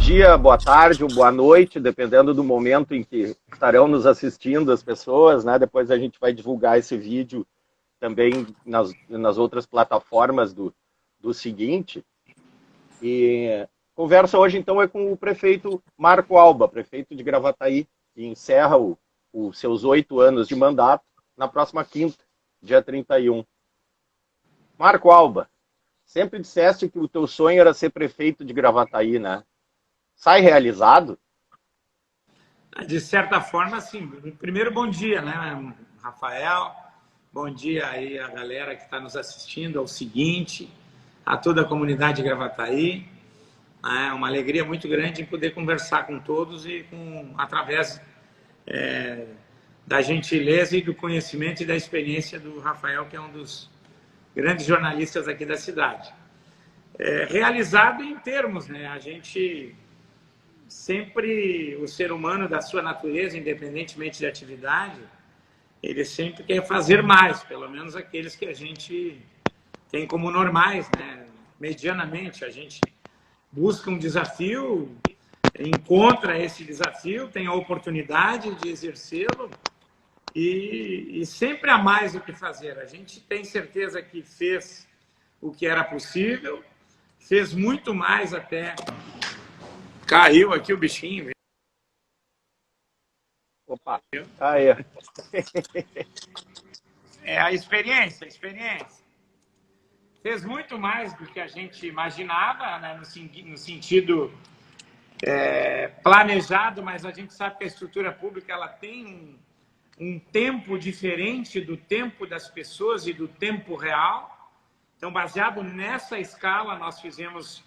dia, boa tarde ou boa noite, dependendo do momento em que estarão nos assistindo as pessoas, né? Depois a gente vai divulgar esse vídeo também nas outras plataformas do seguinte. E conversa hoje, então, é com o prefeito Marco Alba, prefeito de Gravataí, que encerra os seus 8 anos de mandato na próxima quinta, dia 31. Marco Alba, sempre disseste que o teu sonho era ser prefeito de Gravataí, né? Sai realizado? De certa forma, sim. Primeiro, bom dia, né, Rafael? Bom dia aí a galera que está nos assistindo, ao seguinte, a toda a comunidade de Gravataí. É uma alegria muito grande em poder conversar com todos e através da gentileza e do conhecimento e da experiência do Rafael, que é um dos grandes jornalistas aqui da cidade. Realizado em termos, né? A gente sempre, o ser humano da sua natureza, independentemente de atividade, ele sempre quer fazer mais, pelo menos aqueles que a gente tem como normais, né? Medianamente, a gente busca um desafio, encontra esse desafio, tem a oportunidade de exercê-lo e sempre há mais o que fazer. A gente tem certeza que fez o que era possível, fez muito mais até. Caiu aqui o bichinho. Opa, aí. É a experiência. Fez muito mais do que a gente imaginava, né, no sentido planejado, mas a gente sabe que a estrutura pública ela tem um tempo diferente do tempo das pessoas e do tempo real. Então, baseado nessa escala, nós fizemos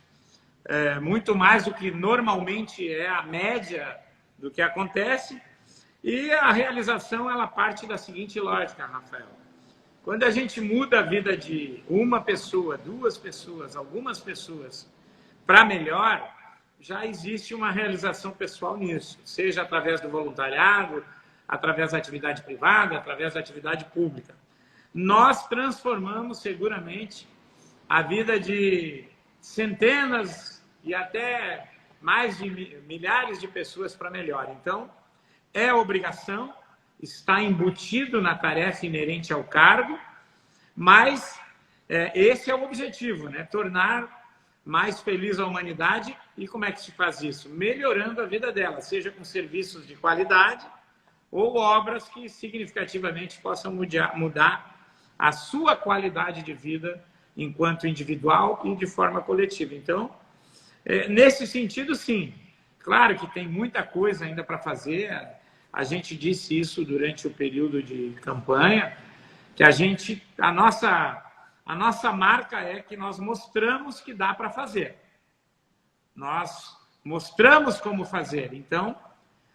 muito mais do que normalmente é a média do que acontece. E a realização, ela parte da seguinte lógica, Rafael. Quando a gente muda a vida de uma pessoa, duas pessoas, algumas pessoas para melhor, já existe uma realização pessoal nisso, seja através do voluntariado, através da atividade privada, através da atividade pública. Nós transformamos seguramente a vida de centenas e até mais de milhares de pessoas para melhor. Então, é obrigação, está embutido na tarefa inerente ao cargo, mas esse é o objetivo, né? Tornar mais feliz a humanidade. E como é que se faz isso? Melhorando a vida dela, seja com serviços de qualidade ou obras que significativamente possam mudar a sua qualidade de vida enquanto individual e de forma coletiva. Então, nesse sentido, sim. Claro que tem muita coisa ainda para fazer. A gente disse isso durante o período de campanha, que a nossa marca é que nós mostramos que dá para fazer. Nós mostramos como fazer. Então,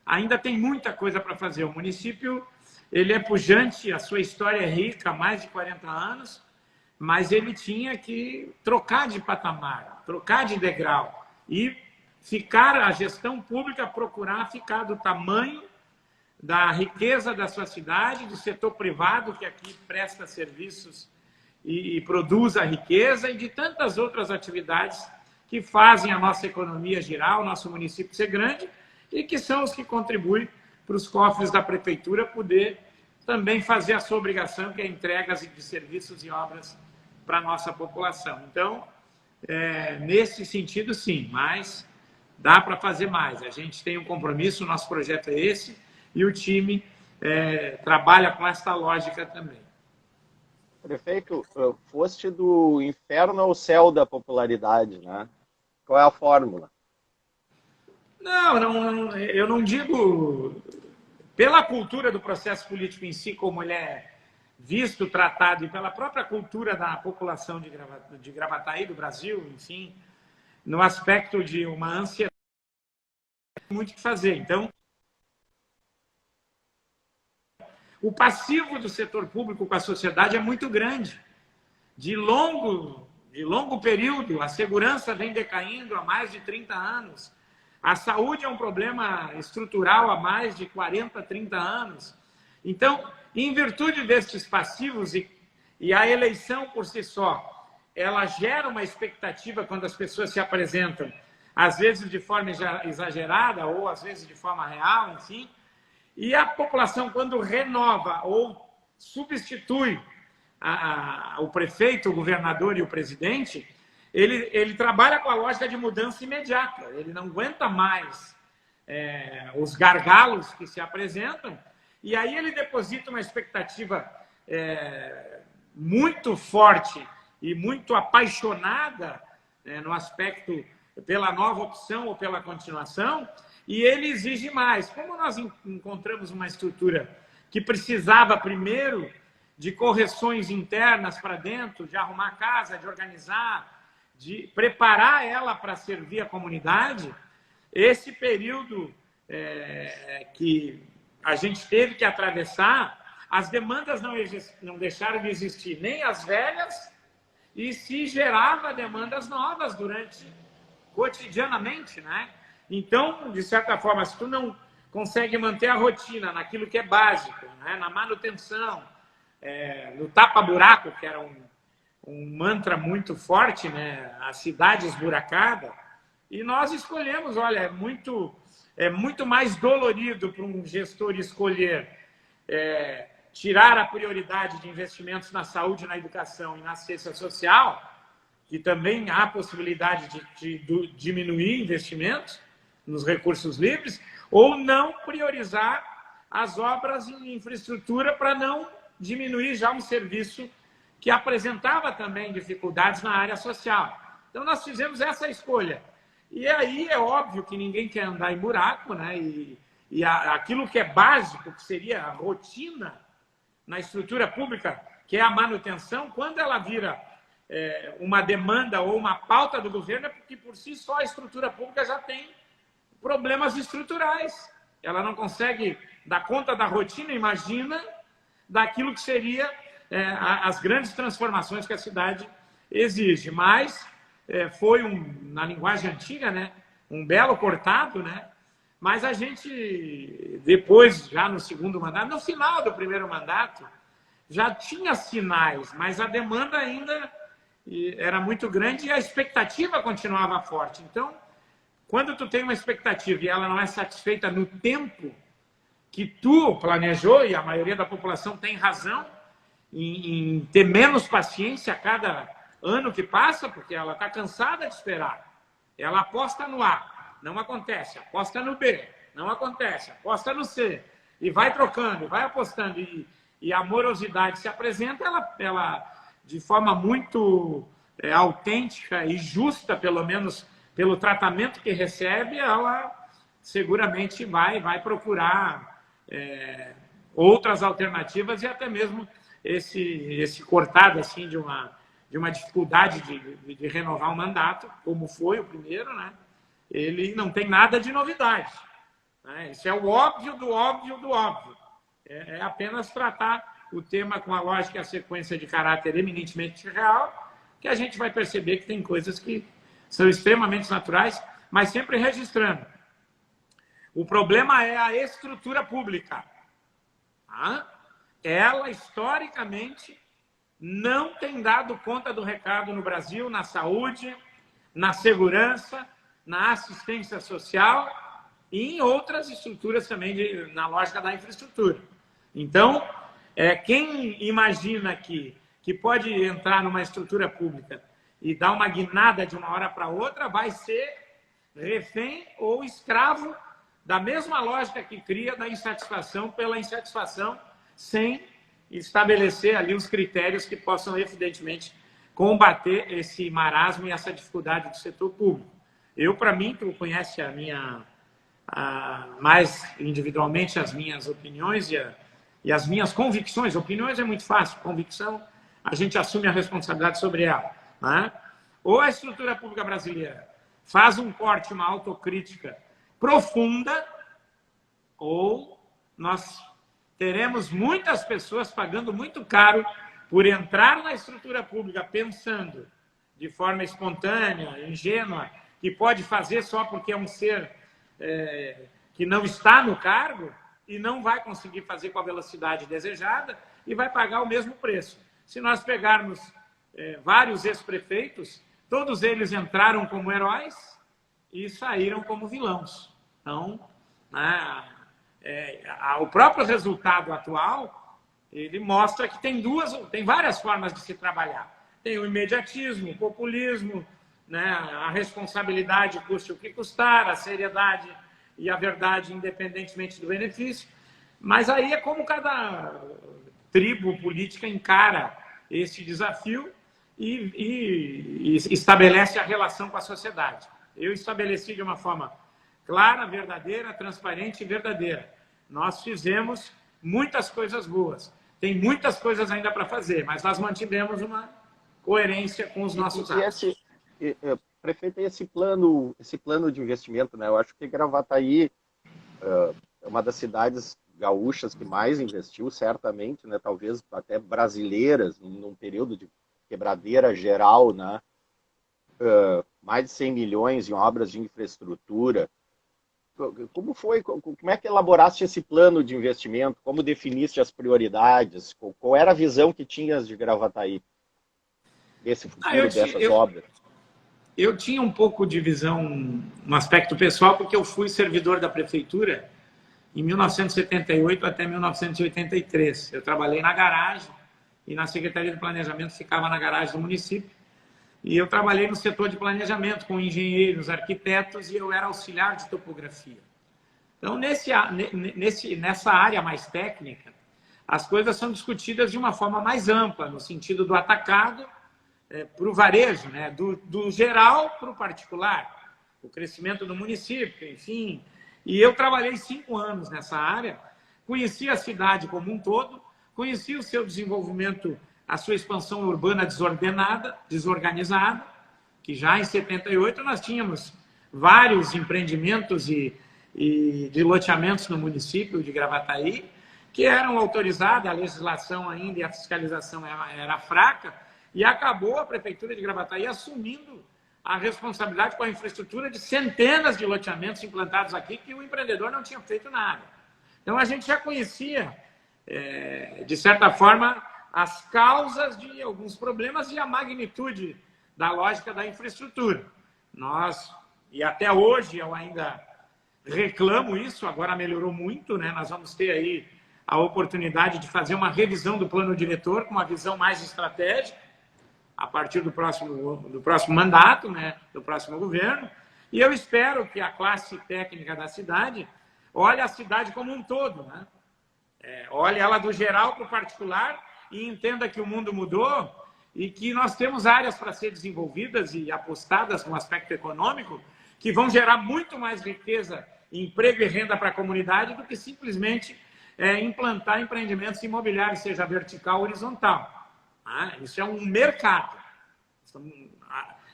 ainda tem muita coisa para fazer. O município, ele é pujante, a sua história é rica, há mais de 40 anos, mas ele tinha que trocar de patamar, trocar de degrau e a gestão pública procurar ficar do tamanho da riqueza da sua cidade, do setor privado que aqui presta serviços e produz a riqueza e de tantas outras atividades que fazem a nossa economia girar, o nosso município ser grande e que são os que contribuem para os cofres da prefeitura poder também fazer a sua obrigação, que é a entrega de serviços e obras para a nossa população. Então, nesse sentido, sim, mas dá para fazer mais. A gente tem um compromisso, o nosso projeto é esse, e o time trabalha com esta lógica também. Prefeito, foste do inferno ao céu da popularidade, né? Qual é a fórmula? Não, eu não digo pela cultura do processo político em si, como ele é visto, tratado, e pela própria cultura da população de Gravataí, do Brasil, enfim, no aspecto de uma ansiedade, muito o que fazer. Então, o passivo do setor público com a sociedade é muito grande. De longo período, a segurança vem decaindo há mais de 30 anos. A saúde é um problema estrutural há mais de 40, 30 anos. Então, em virtude destes passivos, e a eleição por si só, ela gera uma expectativa quando as pessoas se apresentam às vezes de forma exagerada ou às vezes de forma real, enfim. E a população, quando renova ou substitui o prefeito, o governador e o presidente, ele trabalha com a lógica de mudança imediata. Ele não aguenta mais os gargalos que se apresentam, e aí ele deposita uma expectativa muito forte e muito apaixonada no aspecto pela nova opção ou pela continuação, e ele exige mais. Como nós encontramos uma estrutura que precisava primeiro de correções internas para dentro, de arrumar a casa, de organizar, de preparar ela para servir a comunidade, esse período que a gente teve que atravessar, as demandas não deixaram de existir, nem as velhas, e se gerava demandas novas cotidianamente, né? Então, de certa forma, se tu não consegue manter a rotina naquilo que é básico, né? Na manutenção, no tapa-buraco, que era um mantra muito forte, né? A cidade esburacada, e nós escolhemos, olha, é muito mais dolorido para um gestor escolher tirar a prioridade de investimentos na saúde, na educação e na assistência social, que também há possibilidade de diminuir investimentos nos recursos livres, ou não priorizar as obras em infraestrutura para não diminuir já um serviço que apresentava também dificuldades na área social. Então, nós fizemos essa escolha. E aí é óbvio que ninguém quer andar em buraco, né? E aquilo que é básico, que seria a rotina na estrutura pública, que é a manutenção, quando ela vira uma demanda ou uma pauta do governo, é porque por si só a estrutura pública já tem problemas estruturais. Ela não consegue dar conta da rotina, imagina, daquilo que seria as grandes transformações que a cidade exige. Mas foi, na linguagem antiga, né, um belo cortado, né? Mas a gente, depois, já no segundo mandato, no final do primeiro mandato, já tinha sinais, mas a demanda ainda era muito grande e a expectativa continuava forte. Então, quando tu tem uma expectativa e ela não é satisfeita no tempo que tu planejou, e a maioria da população tem razão em ter menos paciência a cada ano que passa, porque ela está cansada de esperar. Ela aposta no A, não acontece. Aposta no B, não acontece. Aposta no C. E vai trocando, vai apostando. E a morosidade se apresenta, ela de forma muito autêntica e justa, pelo menos pelo tratamento que recebe, ela seguramente vai procurar outras alternativas e até mesmo esse cortado assim, de uma dificuldade de renovar um mandato, como foi o primeiro, né? Ele não tem nada de novidade, né? Isso é o óbvio do óbvio do óbvio. É apenas tratar o tema com a lógica e a sequência de caráter eminentemente real, que a gente vai perceber que tem coisas que são extremamente naturais, mas sempre registrando. O problema é a estrutura pública. Tá? Ela, historicamente, não tem dado conta do recado no Brasil, na saúde, na segurança, na assistência social e em outras estruturas também, na lógica da infraestrutura. Então, quem imagina que pode entrar numa estrutura pública e dar uma guinada de uma hora para outra, vai ser refém ou escravo da mesma lógica que cria da insatisfação pela insatisfação, sem estabelecer ali os critérios que possam, evidentemente, combater esse marasmo e essa dificuldade do setor público. Para mim, tu conhece mais individualmente as minhas opiniões e as minhas convicções. Opiniões é muito fácil, convicção, a gente assume a responsabilidade sobre ela. Né? Ou a estrutura pública brasileira faz um corte, uma autocrítica profunda, ou nós teremos muitas pessoas pagando muito caro por entrar na estrutura pública pensando de forma espontânea, ingênua, que pode fazer só porque é um ser que não está no cargo e não vai conseguir fazer com a velocidade desejada e vai pagar o mesmo preço. Se nós pegarmos vários ex-prefeitos, todos eles entraram como heróis e saíram como vilões. Então, né, o próprio resultado atual, ele mostra que tem várias formas de se trabalhar. Tem o imediatismo, o populismo, né, a responsabilidade, custe o que custar, a seriedade e a verdade, independentemente do benefício. Mas aí é como cada tribo política encara esse desafio e estabelece a relação com a sociedade. Eu estabeleci de uma forma clara, verdadeira, transparente e verdadeira. Nós fizemos muitas coisas boas. Tem muitas coisas ainda para fazer, mas nós mantivemos uma coerência com os nossos atos. Prefeito, esse plano de investimento, né? Eu acho que Gravataí é uma das cidades gaúchas que mais investiu, certamente, né? Talvez até brasileiras, num período de quebradeira geral, né? Mais de 100 milhões em obras de infraestrutura. Como é que elaboraste esse plano de investimento? Como definiste as prioridades? Qual era a visão que tinhas de Gravataí? Desse futuro, dessas obras? Eu tinha um pouco de visão, um aspecto pessoal, porque eu fui servidor da prefeitura em 1978 até 1983. Eu trabalhei na garagem e na Secretaria de Planejamento ficava na garagem do município. E eu trabalhei no setor de planejamento com engenheiros, arquitetos e eu era auxiliar de topografia. Então, nessa área mais técnica, as coisas são discutidas de uma forma mais ampla, no sentido do atacado para o varejo, né? do geral para o particular, o crescimento do município, enfim. E eu trabalhei 5 anos nessa área, conheci a cidade como um todo, conheci o seu desenvolvimento, a sua expansão urbana desorganizada, que já em 78 nós tínhamos vários empreendimentos e de loteamentos no município de Gravataí, que eram autorizados, a legislação ainda e a fiscalização era fraca, e acabou a Prefeitura de Gravataí assumindo a responsabilidade com a infraestrutura de centenas de loteamentos implantados aqui, que o empreendedor não tinha feito nada. Então, a gente já conhecia, de certa forma, as causas de alguns problemas e a magnitude da lógica da infraestrutura. E até hoje eu ainda reclamo isso, agora melhorou muito, né? Nós vamos ter aí a oportunidade de fazer uma revisão do plano diretor com uma visão mais estratégica, a partir do próximo mandato, né, do próximo governo, e eu espero que a classe técnica da cidade olhe a cidade como um todo, né? Olhe ela do geral para o particular e entenda que o mundo mudou e que nós temos áreas para ser desenvolvidas e apostadas no aspecto econômico que vão gerar muito mais riqueza, emprego e renda para a comunidade do que simplesmente implantar empreendimentos imobiliários, seja vertical ou horizontal. Isso é um mercado.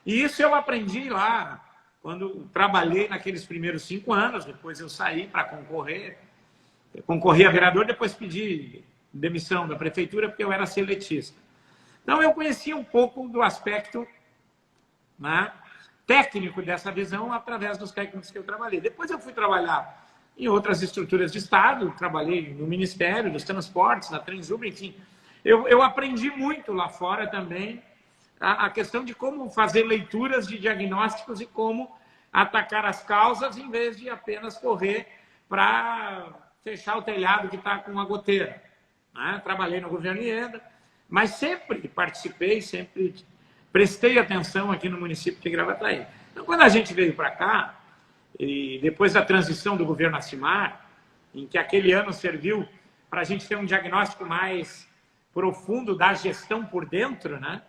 E isso eu aprendi lá, quando trabalhei naqueles primeiros 5 anos, depois eu saí para concorrer a vereador, depois pedi demissão da prefeitura, porque eu era seletista. Então, eu conhecia um pouco do aspecto, né, técnico dessa visão através dos técnicos que eu trabalhei. Depois eu fui trabalhar em outras estruturas de Estado, trabalhei no Ministério dos Transportes, na Transurb, enfim. Eu aprendi muito lá fora também a questão de como fazer leituras de diagnósticos e como atacar as causas em vez de apenas correr para fechar o telhado que está com uma goteira. Trabalhei no governo Ieda, mas sempre participei, sempre prestei atenção aqui no município de Gravataí. Então, quando a gente veio para cá, e depois da transição do governo Acimar, em que aquele ano serviu para a gente ter um diagnóstico mais profundo da gestão por dentro, né?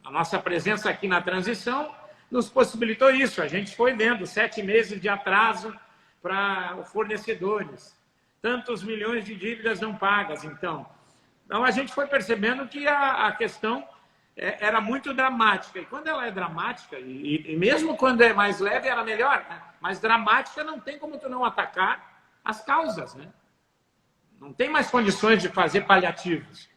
A nossa presença aqui na transição nos possibilitou isso. A gente foi vendo 7 meses de atraso para os fornecedores, tantos milhões de dívidas não pagas. Então a gente foi percebendo que a questão era muito dramática. E quando ela é dramática, e mesmo quando é mais leve, era melhor, né? Mas dramática não tem como tu não atacar as causas, né? Não tem mais condições de fazer paliativos.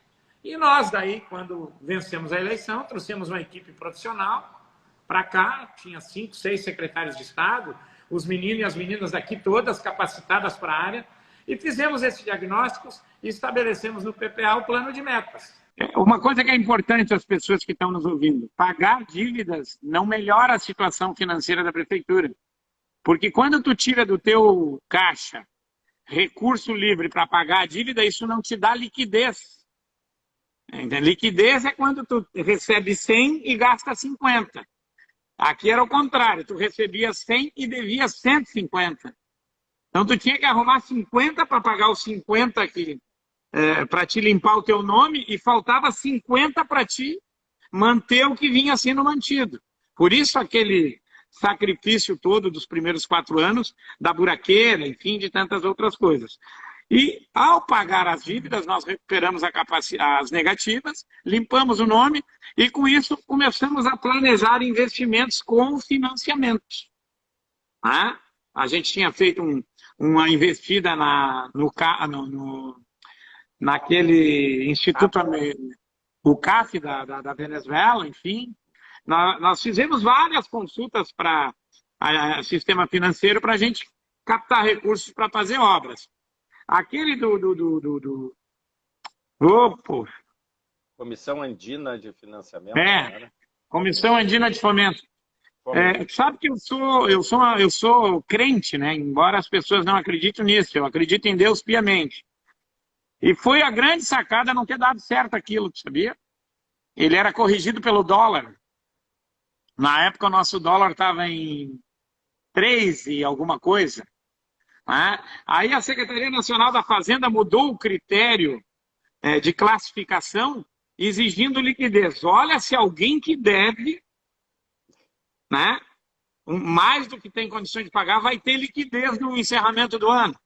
E nós, daí, quando vencemos a eleição, trouxemos uma equipe profissional para cá, tinha 5, 6 secretários de Estado, os meninos e as meninas daqui todas capacitadas para a área, e fizemos esses diagnósticos e estabelecemos no PPA o plano de metas. Uma coisa que é importante às pessoas que estão nos ouvindo, pagar dívidas não melhora a situação financeira da prefeitura. Porque quando tu tira do teu caixa recurso livre para pagar a dívida, isso não te dá liquidez. Liquidez é quando tu recebe 100 e gasta 50. Aqui era o contrário, tu recebia 100 e devia 150. Então tu tinha que arrumar 50 para pagar os 50 aqui, para te limpar o teu nome, e faltava 50 para te manter o que vinha sendo mantido. Por isso aquele sacrifício todo dos primeiros 4 anos, da buraqueira, enfim, de tantas outras coisas. E ao pagar as dívidas, nós recuperamos as negativas, limpamos o nome e com isso começamos a planejar investimentos com financiamentos. A gente tinha feito uma investida naquele instituto, o CAF da Venezuela, enfim. Nós fizemos várias consultas para o sistema financeiro para a gente captar recursos para fazer obras. Aquele Comissão Andina de Financiamento. Comissão Andina de Fomento. Sabe que eu sou crente, né? Embora as pessoas não acreditem nisso, eu acredito em Deus piamente. E foi a grande sacada não ter dado certo aquilo, sabia? Ele era corrigido pelo dólar. Na época o nosso dólar estava em 3 e alguma coisa. Aí a Secretaria Nacional da Fazenda mudou o critério de classificação, exigindo liquidez. Olha, se alguém que deve, né, mais do que tem condições de pagar, vai ter liquidez no encerramento do ano.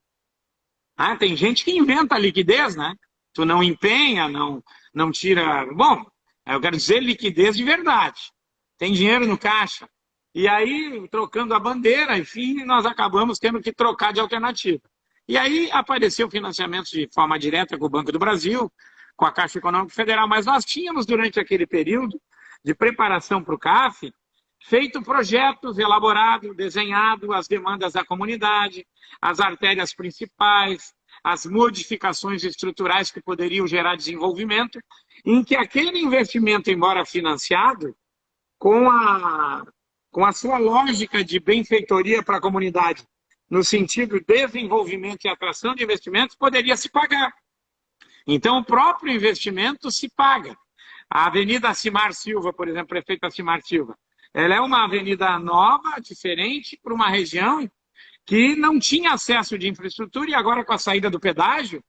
Tem gente que inventa liquidez, né? Tu não empenha, não tira... Bom, eu quero dizer liquidez de verdade. Tem dinheiro no caixa. E aí, trocando a bandeira, enfim, nós acabamos tendo que trocar de alternativa. E aí apareceu financiamento de forma direta com o Banco do Brasil, com a Caixa Econômica Federal, mas nós tínhamos, durante aquele período de preparação para o CAF, feito projetos elaborados, desenhado as demandas da comunidade, as artérias principais, as modificações estruturais que poderiam gerar desenvolvimento, em que aquele investimento, embora financiado, com a sua lógica de benfeitoria para a comunidade, no sentido de desenvolvimento e atração de investimentos, poderia se pagar. Então, o próprio investimento se paga. A Avenida Acimar Silva, por exemplo, prefeito Acimar Silva, ela é uma avenida nova, diferente, para uma região que não tinha acesso de infraestrutura, e agora, com a saída do pedágio,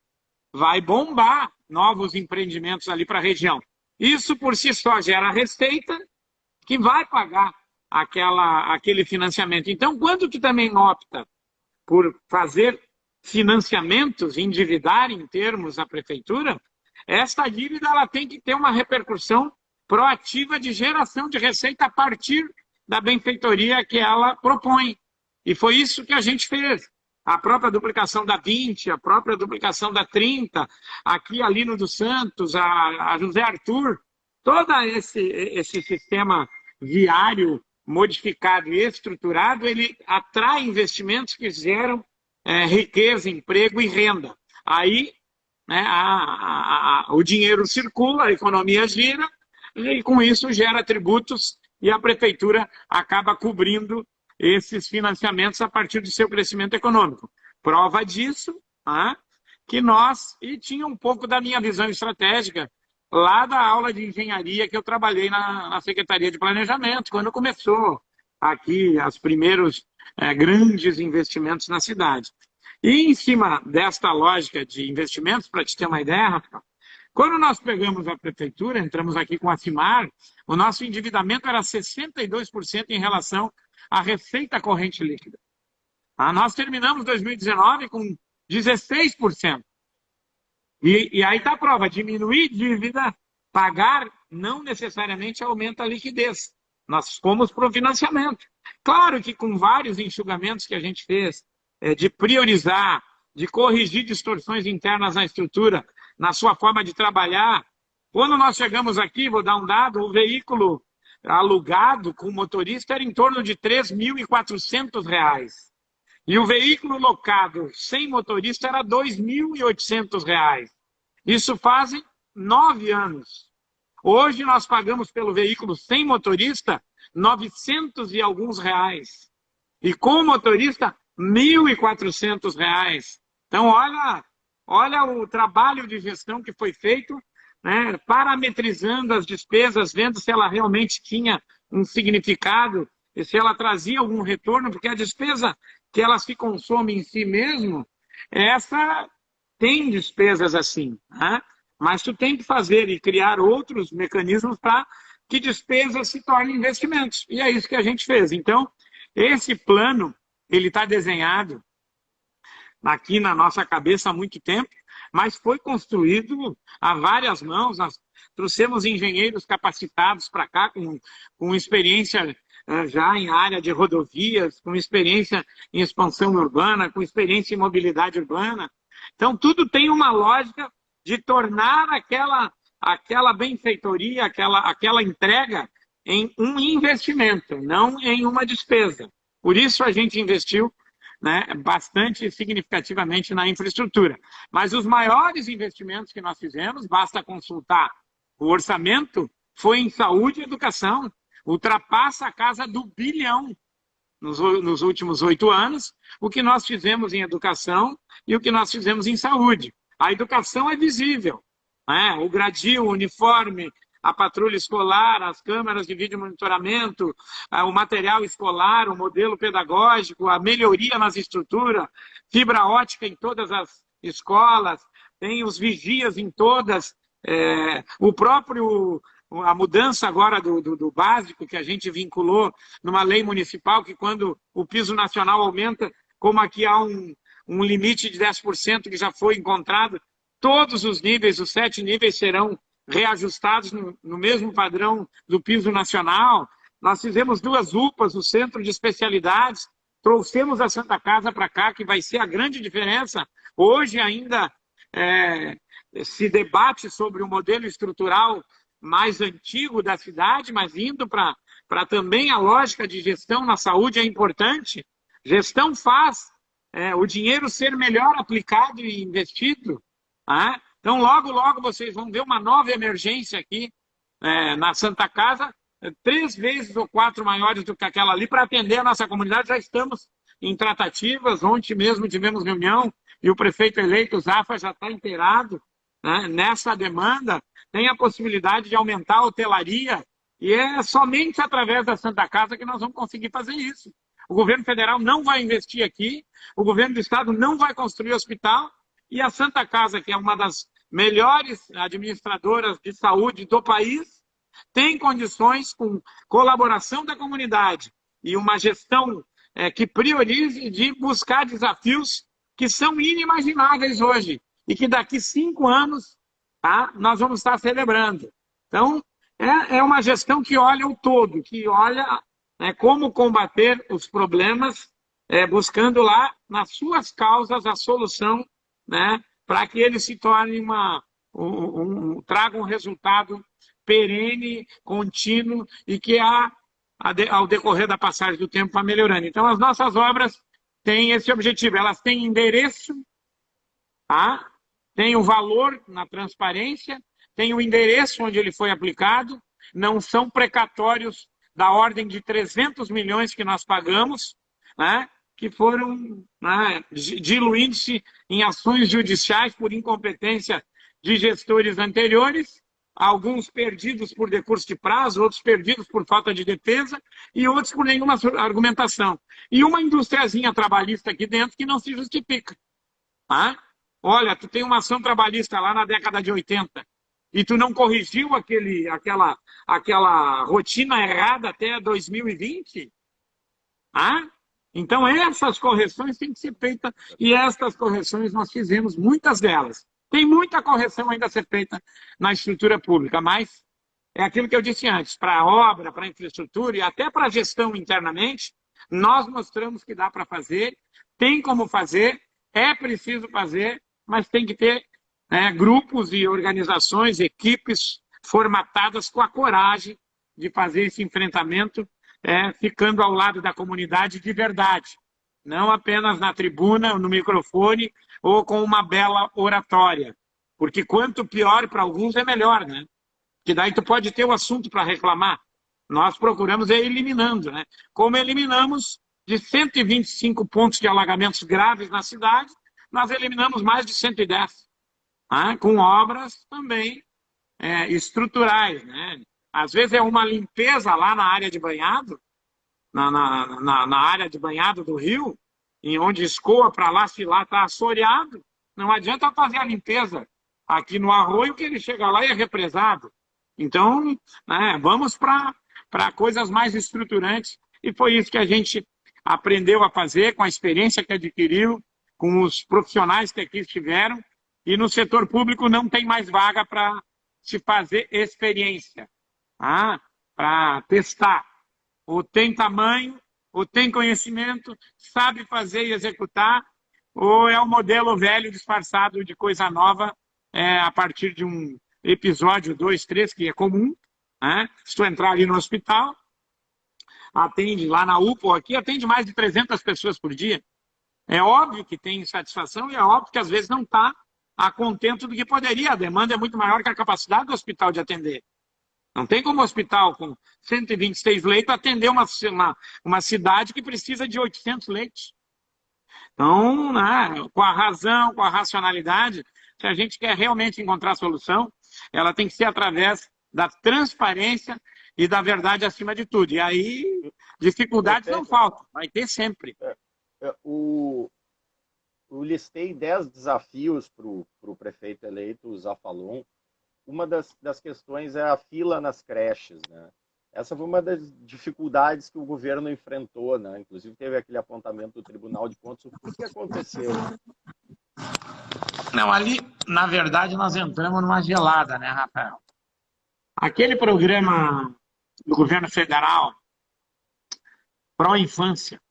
vai bombar novos empreendimentos ali para a região. Isso, por si só, gera receita que vai pagar aquele financiamento. Então, quando tu também opta por fazer financiamentos, endividar em termos a prefeitura, esta dívida ela tem que ter uma repercussão proativa de geração de receita a partir da benfeitoria que ela propõe. E foi isso que a gente fez. A própria duplicação da 20, a própria duplicação da 30, aqui a Lino dos Santos, a José Arthur, todo esse sistema viário modificado e estruturado, ele atrai investimentos que geram riqueza, emprego e renda. Aí, né, o dinheiro circula, a economia gira, e com isso gera tributos e a prefeitura acaba cobrindo esses financiamentos a partir do seu crescimento econômico. Prova disso, que e tinha um pouco da minha visão estratégica lá da aula de engenharia que eu trabalhei na Secretaria de Planejamento, quando começou aqui os primeiros grandes investimentos na cidade. E em cima desta lógica de investimentos, para te ter uma ideia, Rafael, quando nós pegamos a prefeitura, entramos aqui com a Acimar, o nosso endividamento era 62% em relação à receita corrente líquida. Nós terminamos 2019 com 16%. E aí está a prova, diminuir dívida, pagar, não necessariamente aumenta a liquidez. Nós fomos para o financiamento. Claro que com vários enxugamentos que a gente fez, de priorizar, de corrigir distorções internas na estrutura, na sua forma de trabalhar. Quando nós chegamos aqui, vou dar um dado, o veículo alugado com motorista era em torno de R$ 3.400. E o veículo locado sem motorista era R$ 2.800. Isso fazem 9 anos. Hoje nós pagamos pelo veículo sem motorista 900 e alguns reais. E com o motorista, R$ 1.400. Então, olha o trabalho de gestão que foi feito, né, parametrizando as despesas, vendo se ela realmente tinha um significado e se ela trazia algum retorno, porque a despesa que ela se consome em si mesmo, essa tem despesas assim, né? Mas tu tem que fazer e criar outros mecanismos para que despesas se tornem investimentos. E é isso que a gente fez. Então, esse plano, ele está desenhado aqui na nossa cabeça há muito tempo, mas foi construído a várias mãos. Nós trouxemos engenheiros capacitados para cá, com experiência já em área de rodovias, com experiência em expansão urbana, com experiência em mobilidade urbana. Então, tudo tem uma lógica de tornar aquela benfeitoria, aquela entrega em um investimento, não em uma despesa. Por isso a gente investiu, né, bastante significativamente na infraestrutura. Mas os maiores investimentos que nós fizemos, basta consultar o orçamento, foi em saúde e educação. Ultrapassa a casa do R$ 1 bilhão nos últimos 8 anos, o que nós fizemos em educação e o que nós fizemos em saúde. A educação é visível, né? O gradil, o uniforme, a patrulha escolar, as câmeras de vídeo monitoramento, o material escolar, o modelo pedagógico, a melhoria nas estruturas, fibra ótica em todas as escolas, tem os vigias em todas, a mudança agora do básico, que a gente vinculou numa lei municipal, que quando o piso nacional aumenta, como aqui há um limite de 10% que já foi encontrado, todos os níveis, os 7 níveis serão reajustados no mesmo padrão do piso nacional. Nós fizemos 2 UPAs, o Centro de Especialidades, trouxemos a Santa Casa para cá, que vai ser a grande diferença. Hoje ainda se debate sobre o modelo estrutural mais antigo da cidade, mas indo para também a lógica de gestão na saúde é importante. Gestão faz o dinheiro ser melhor aplicado e investido. Tá? Então, logo, logo, vocês vão ver uma nova emergência aqui na Santa Casa, 3 vezes ou 4 maiores do que aquela ali, para atender a nossa comunidade. Já estamos em tratativas, ontem mesmo tivemos reunião, e o prefeito eleito, Zafra, já está inteirado, né, nessa demanda. Tem a possibilidade de aumentar a hotelaria, e é somente através da Santa Casa que nós vamos conseguir fazer isso. O governo federal não vai investir aqui, o governo do estado não vai construir hospital, e a Santa Casa, que é uma das melhores administradoras de saúde do país, tem condições, com colaboração da comunidade e uma gestão que priorize, de buscar desafios que são inimagináveis hoje e que daqui 5 anos, tá, nós vamos estar celebrando. Então, é uma gestão que olha o todo, que olha como combater os problemas, buscando lá, nas suas causas, a solução, né, para que ele se torne traga um resultado perene, contínuo, e que ao decorrer da passagem do tempo vai melhorando. Então, as nossas obras têm esse objetivo, elas têm endereço, tá? Tem o valor na transparência, tem o endereço onde ele foi aplicado, não são precatórios da ordem de 300 milhões que nós pagamos, né, que foram, né, diluindo-se em ações judiciais por incompetência de gestores anteriores, alguns perdidos por decurso de prazo, outros perdidos por falta de defesa e outros por nenhuma argumentação. E uma indústriazinha trabalhista aqui dentro que não se justifica. Tá? Olha, tu tem uma ação trabalhista lá na década de 80 e tu não corrigiu aquela rotina errada até 2020? Tá? Então, essas correções têm que ser feitas, e estas correções nós fizemos, muitas delas. Tem muita correção ainda a ser feita na estrutura pública, mas é aquilo que eu disse antes, para a obra, para a infraestrutura e até para a gestão internamente, nós mostramos que dá para fazer, tem como fazer, é preciso fazer, mas tem que ter grupos e organizações, equipes formatadas com a coragem de fazer esse enfrentamento, ficando ao lado da comunidade de verdade, não apenas na tribuna, no microfone ou com uma bela oratória, porque quanto pior para alguns é melhor, né? Que daí tu pode ter o assunto para reclamar. Nós procuramos eliminando, né? Como eliminamos de 125 pontos de alagamentos graves na cidade, nós eliminamos mais de 110, né? Com obras também estruturais, né? Às vezes é uma limpeza lá na área de banhado, na área de banhado do rio, em onde escoa para lá, se lá está assoreado, não adianta fazer a limpeza aqui no arroio, que ele chega lá e é represado. Então, né, vamos para coisas mais estruturantes, e foi isso que a gente aprendeu a fazer com a experiência que adquiriu, com os profissionais que aqui estiveram, e no setor público não tem mais vaga para se fazer experiência, tá? Para testar. Ou tem tamanho, ou tem conhecimento, sabe fazer e executar, ou é um modelo velho disfarçado de coisa nova a partir de um episódio, 2, 3, que é comum, né? Se tu entrar ali no hospital, atende lá na UPA, aqui atende mais de 300 pessoas por dia. É óbvio que tem insatisfação e é óbvio que às vezes não está a contento do que poderia. A demanda é muito maior que a capacidade do hospital de atender. Não tem como o hospital com 126 leitos atender uma cidade que precisa de 800 leitos. Então, né, com a razão, com a racionalidade, se a gente quer realmente encontrar a solução, ela tem que ser através da transparência e da verdade acima de tudo. E aí, dificuldades não faltam, vai ter sempre. Eu listei 10 desafios para o prefeito eleito, o Zafalon. Uma das questões é a fila nas creches, né? Essa foi uma das dificuldades que o governo enfrentou, né? Inclusive teve aquele apontamento do Tribunal de Contas. O que aconteceu? Não, ali, na verdade, nós entramos numa gelada, né, Rafael? Aquele programa do governo federal, Pró-Infância,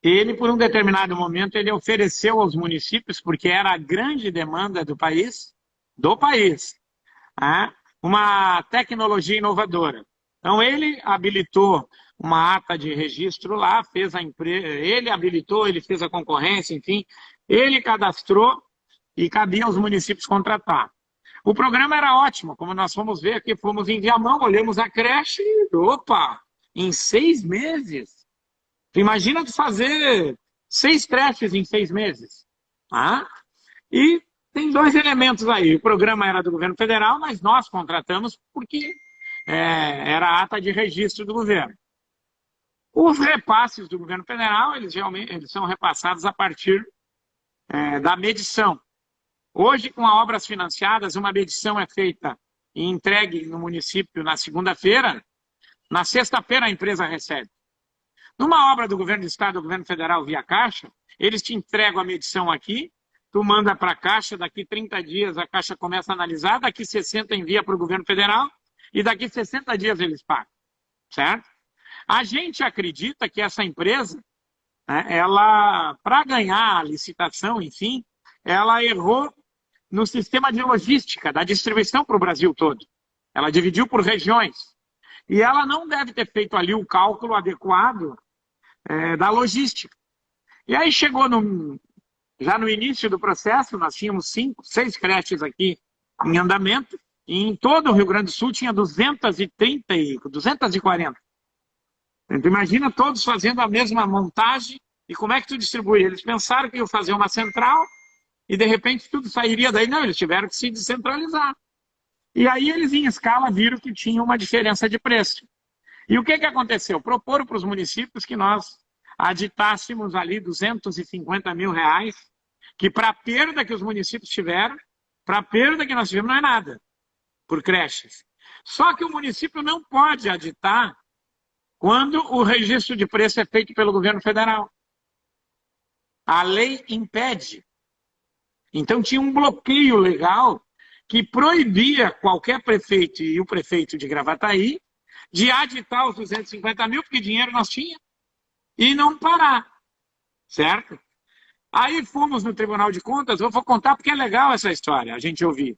ele, por um determinado momento, ele ofereceu aos municípios, porque era a grande demanda do país, né, uma tecnologia inovadora. Então, ele habilitou uma ata de registro lá, fez a empresa, ele habilitou, ele fez a concorrência, enfim, ele cadastrou e cabia aos municípios contratar. O programa era ótimo, como nós fomos ver aqui, fomos em Viamão, olhamos a creche e, opa, em 6 meses. Tu imagina tu fazer 6 creches em 6 meses. Tá? E tem 2 elementos aí. O programa era do governo federal, mas nós contratamos porque era a ata de registro do governo. Os repasses do governo federal, eles são repassados a partir da medição. Hoje, com as obras financiadas, uma medição é feita e entregue no município na segunda-feira. Na sexta-feira, a empresa recebe. Numa obra do governo do estado, do governo federal via Caixa, eles te entregam a medição aqui, tu manda para a Caixa, daqui 30 dias a Caixa começa a analisar, daqui 60 envia para o governo federal e daqui 60 dias eles pagam, certo? A gente acredita que essa empresa, né, ela, para ganhar a licitação, enfim, ela errou no sistema de logística, da distribuição para o Brasil todo. Ela dividiu por regiões. E ela não deve ter feito ali o cálculo adequado da logística. E aí chegou já no início do processo, nós tínhamos 5, 6 creches aqui em andamento, e em todo o Rio Grande do Sul tinha 230 e 240. Então, imagina todos fazendo a mesma montagem, e como é que tu distribui? Eles pensaram que iam fazer uma central, e de repente tudo sairia daí. Não, eles tiveram que se descentralizar. E aí eles em escala viram que tinha uma diferença de preço. E o que aconteceu? Proporam para os municípios que nós aditássemos ali 250 mil reais, que para a perda que os municípios tiveram, para a perda que nós tivemos não é nada, por creches. Só que o município não pode aditar quando o registro de preço é feito pelo governo federal. A lei impede. Então tinha um bloqueio legal que proibia qualquer prefeito, e o prefeito de Gravataí, de aditar os 250 mil, porque dinheiro nós tínhamos, e não parar, certo? Aí fomos no Tribunal de Contas, eu vou contar porque é legal essa história, a gente ouvir.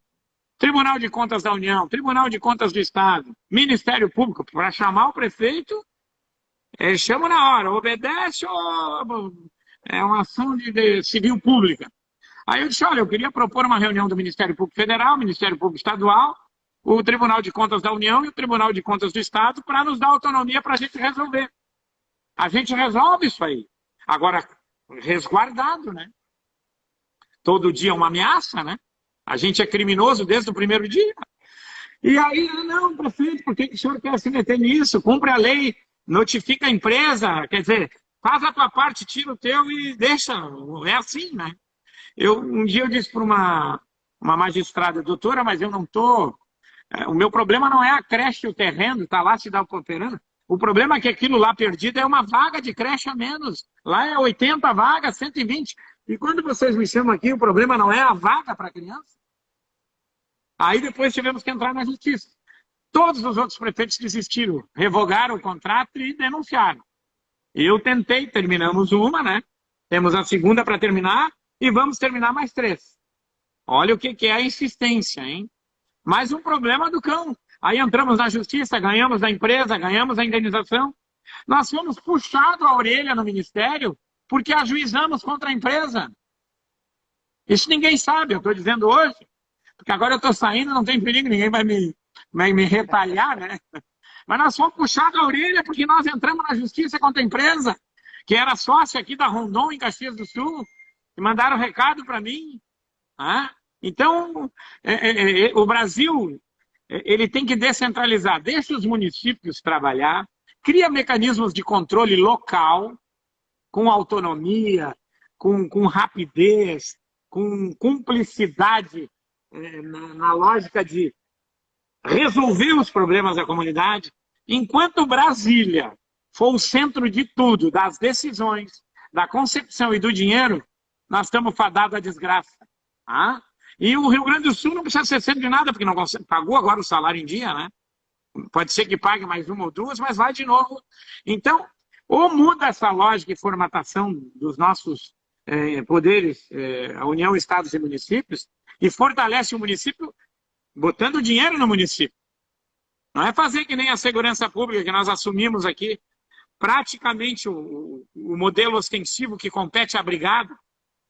Tribunal de Contas da União, Tribunal de Contas do Estado, Ministério Público, para chamar o prefeito, chama na hora, obedece ou é uma ação de civil pública. Aí eu disse, olha, eu queria propor uma reunião do Ministério Público Federal, Ministério Público Estadual, o Tribunal de Contas da União e o Tribunal de Contas do Estado para nos dar autonomia para a gente resolver. a gente resolve isso aí. Agora, resguardado, né? Todo dia uma ameaça, né? A gente é criminoso desde o primeiro dia. E aí, não, prefeito, por que o senhor quer se meter nisso? Cumpre a lei, notifica a empresa, quer dizer, faz a tua parte, tira o teu e deixa. É assim, né? Um dia eu disse para uma magistrada, doutora, mas eu não estou... O meu problema não é a creche e o terreno, está lá se dá operando. O problema é que aquilo lá perdido é uma vaga de creche a menos. Lá é 80 vagas, 120. E quando vocês me chamam aqui, o problema não é a vaga para a criança. Aí depois tivemos que entrar na justiça. Todos os outros prefeitos desistiram, revogaram o contrato e denunciaram. Eu tentei, terminamos uma, né? Temos a segunda para terminar e vamos terminar mais 3. Olha o que é a insistência, hein? Mais um problema do cão. Aí entramos na justiça, ganhamos da empresa, ganhamos a indenização. Nós fomos puxados a orelha no ministério porque ajuizamos contra a empresa. Isso ninguém sabe, eu estou dizendo hoje. Porque agora eu estou saindo, não tem perigo, ninguém vai me retalhar, né? Mas nós fomos puxados a orelha porque nós entramos na justiça contra a empresa, que era sócia aqui da Rondon, em Caxias do Sul, e mandaram recado para mim. Então, o Brasil, ele tem que descentralizar. Deixa os municípios trabalhar, cria mecanismos de controle local, com autonomia, com rapidez, com cumplicidade, na lógica de resolver os problemas da comunidade. Enquanto Brasília for o centro de tudo, das decisões, da concepção e do dinheiro, nós estamos fadados à desgraça. E o Rio Grande do Sul não precisa ser centro de nada, porque não pagou agora o salário em dia, né? Pode ser que pague mais uma ou duas, mas vai de novo. Então, ou muda essa lógica e formatação dos nossos poderes, a União, Estados e municípios, e fortalece o município botando dinheiro no município. Não é fazer que nem a segurança pública que nós assumimos aqui, praticamente o modelo ostensivo que compete à brigada.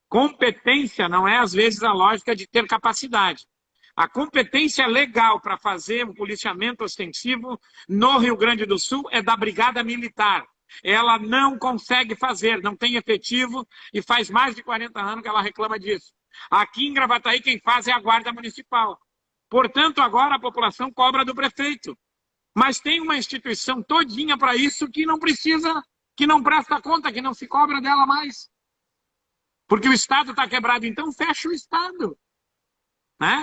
Competência não é, às vezes, a lógica de ter capacidade. A competência legal para fazer o policiamento ostensivo no Rio Grande do Sul é da Brigada Militar. Ela não consegue fazer, não tem efetivo e faz mais de 40 anos que ela reclama disso. Aqui em Gravataí, quem faz é a Guarda Municipal. Portanto, agora a população cobra do prefeito. Mas tem uma instituição todinha para isso que não precisa, que não presta conta, que não se cobra dela mais. Porque o Estado está quebrado, então fecha o Estado.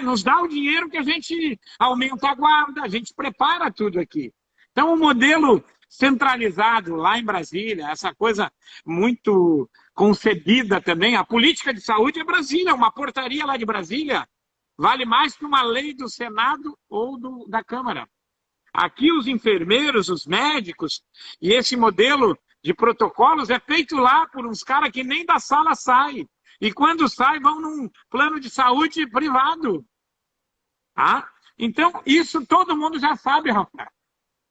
Nos dá o dinheiro que a gente aumenta a guarda, a gente prepara tudo aqui. Então, o modelo centralizado lá em Brasília, essa coisa muito concebida também, a política de saúde é Brasília, uma portaria lá de Brasília vale mais que uma lei do Senado ou da Câmara. Aqui os enfermeiros, os médicos, e esse modelo de protocolos é feito lá por uns caras que nem da sala saem. E quando saem, vão num plano de saúde privado. Então, isso todo mundo já sabe, Rafael.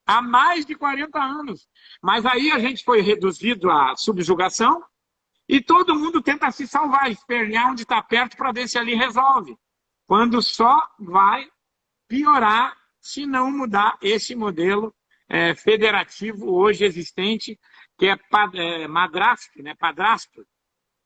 Há mais de 40 anos. Mas aí a gente foi reduzido à subjugação e todo mundo tenta se salvar, espernear onde está perto para ver se ali resolve. Quando só vai piorar se não mudar esse modelo federativo hoje existente, que é madrasto, né? Padrasto.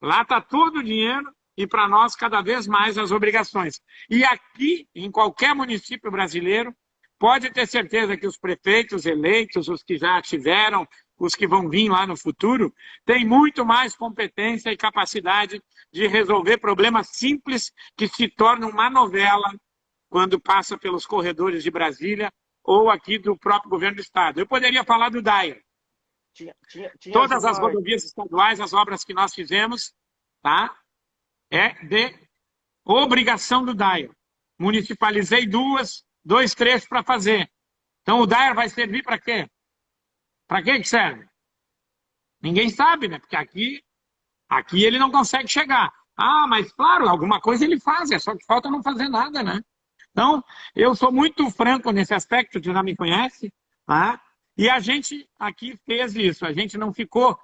Lá está todo o dinheiro e para nós cada vez mais as obrigações. E aqui, em qualquer município brasileiro, pode ter certeza que os prefeitos eleitos, os que já tiveram, os que vão vir lá no futuro, têm muito mais competência e capacidade de resolver problemas simples que se tornam uma novela quando passa pelos corredores de Brasília ou aqui do próprio governo do Estado. Eu poderia falar do DAIR. Todas as rodovias estaduais, as obras que nós fizemos, é de obrigação do DAIR. Municipalizei 2 trechos para fazer. Então o DAIR vai servir para quê? Para que serve? Ninguém sabe, né? Porque aqui ele não consegue chegar. Mas claro, alguma coisa ele faz, é só que falta não fazer nada, né? Então, eu sou muito franco nesse aspecto, você já me conhece, e a gente aqui fez isso, a gente não ficou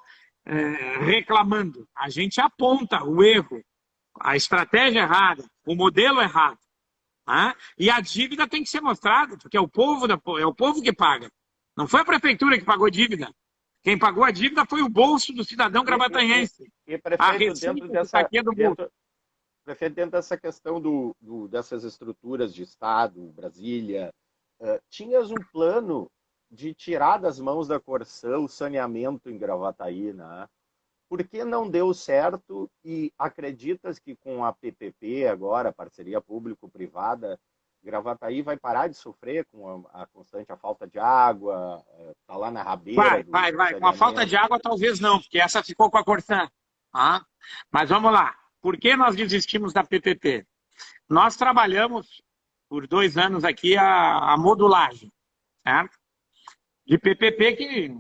reclamando, a gente aponta o erro, a estratégia errada, o modelo errado. E a dívida tem que ser mostrada, porque é o povo que paga. Não foi a prefeitura que pagou dívida. Quem pagou a dívida foi o bolso do cidadão gravataense. E prefeito, dentro dessa questão dessas estruturas de Estado, Brasília, tinhas um plano de tirar das mãos da Corsã o saneamento em Gravataí, né? Por que não deu certo e acreditas que com a PPP agora, parceria público-privada, Gravataí vai parar de sofrer com a constante falta de água, está lá na rabeira? Vai. Com a falta de água talvez não, porque essa ficou com a Corsã. Ah? Mas vamos lá. Por que nós desistimos da PPP? Nós trabalhamos por 2 anos aqui a modulagem, certo? De PPP, que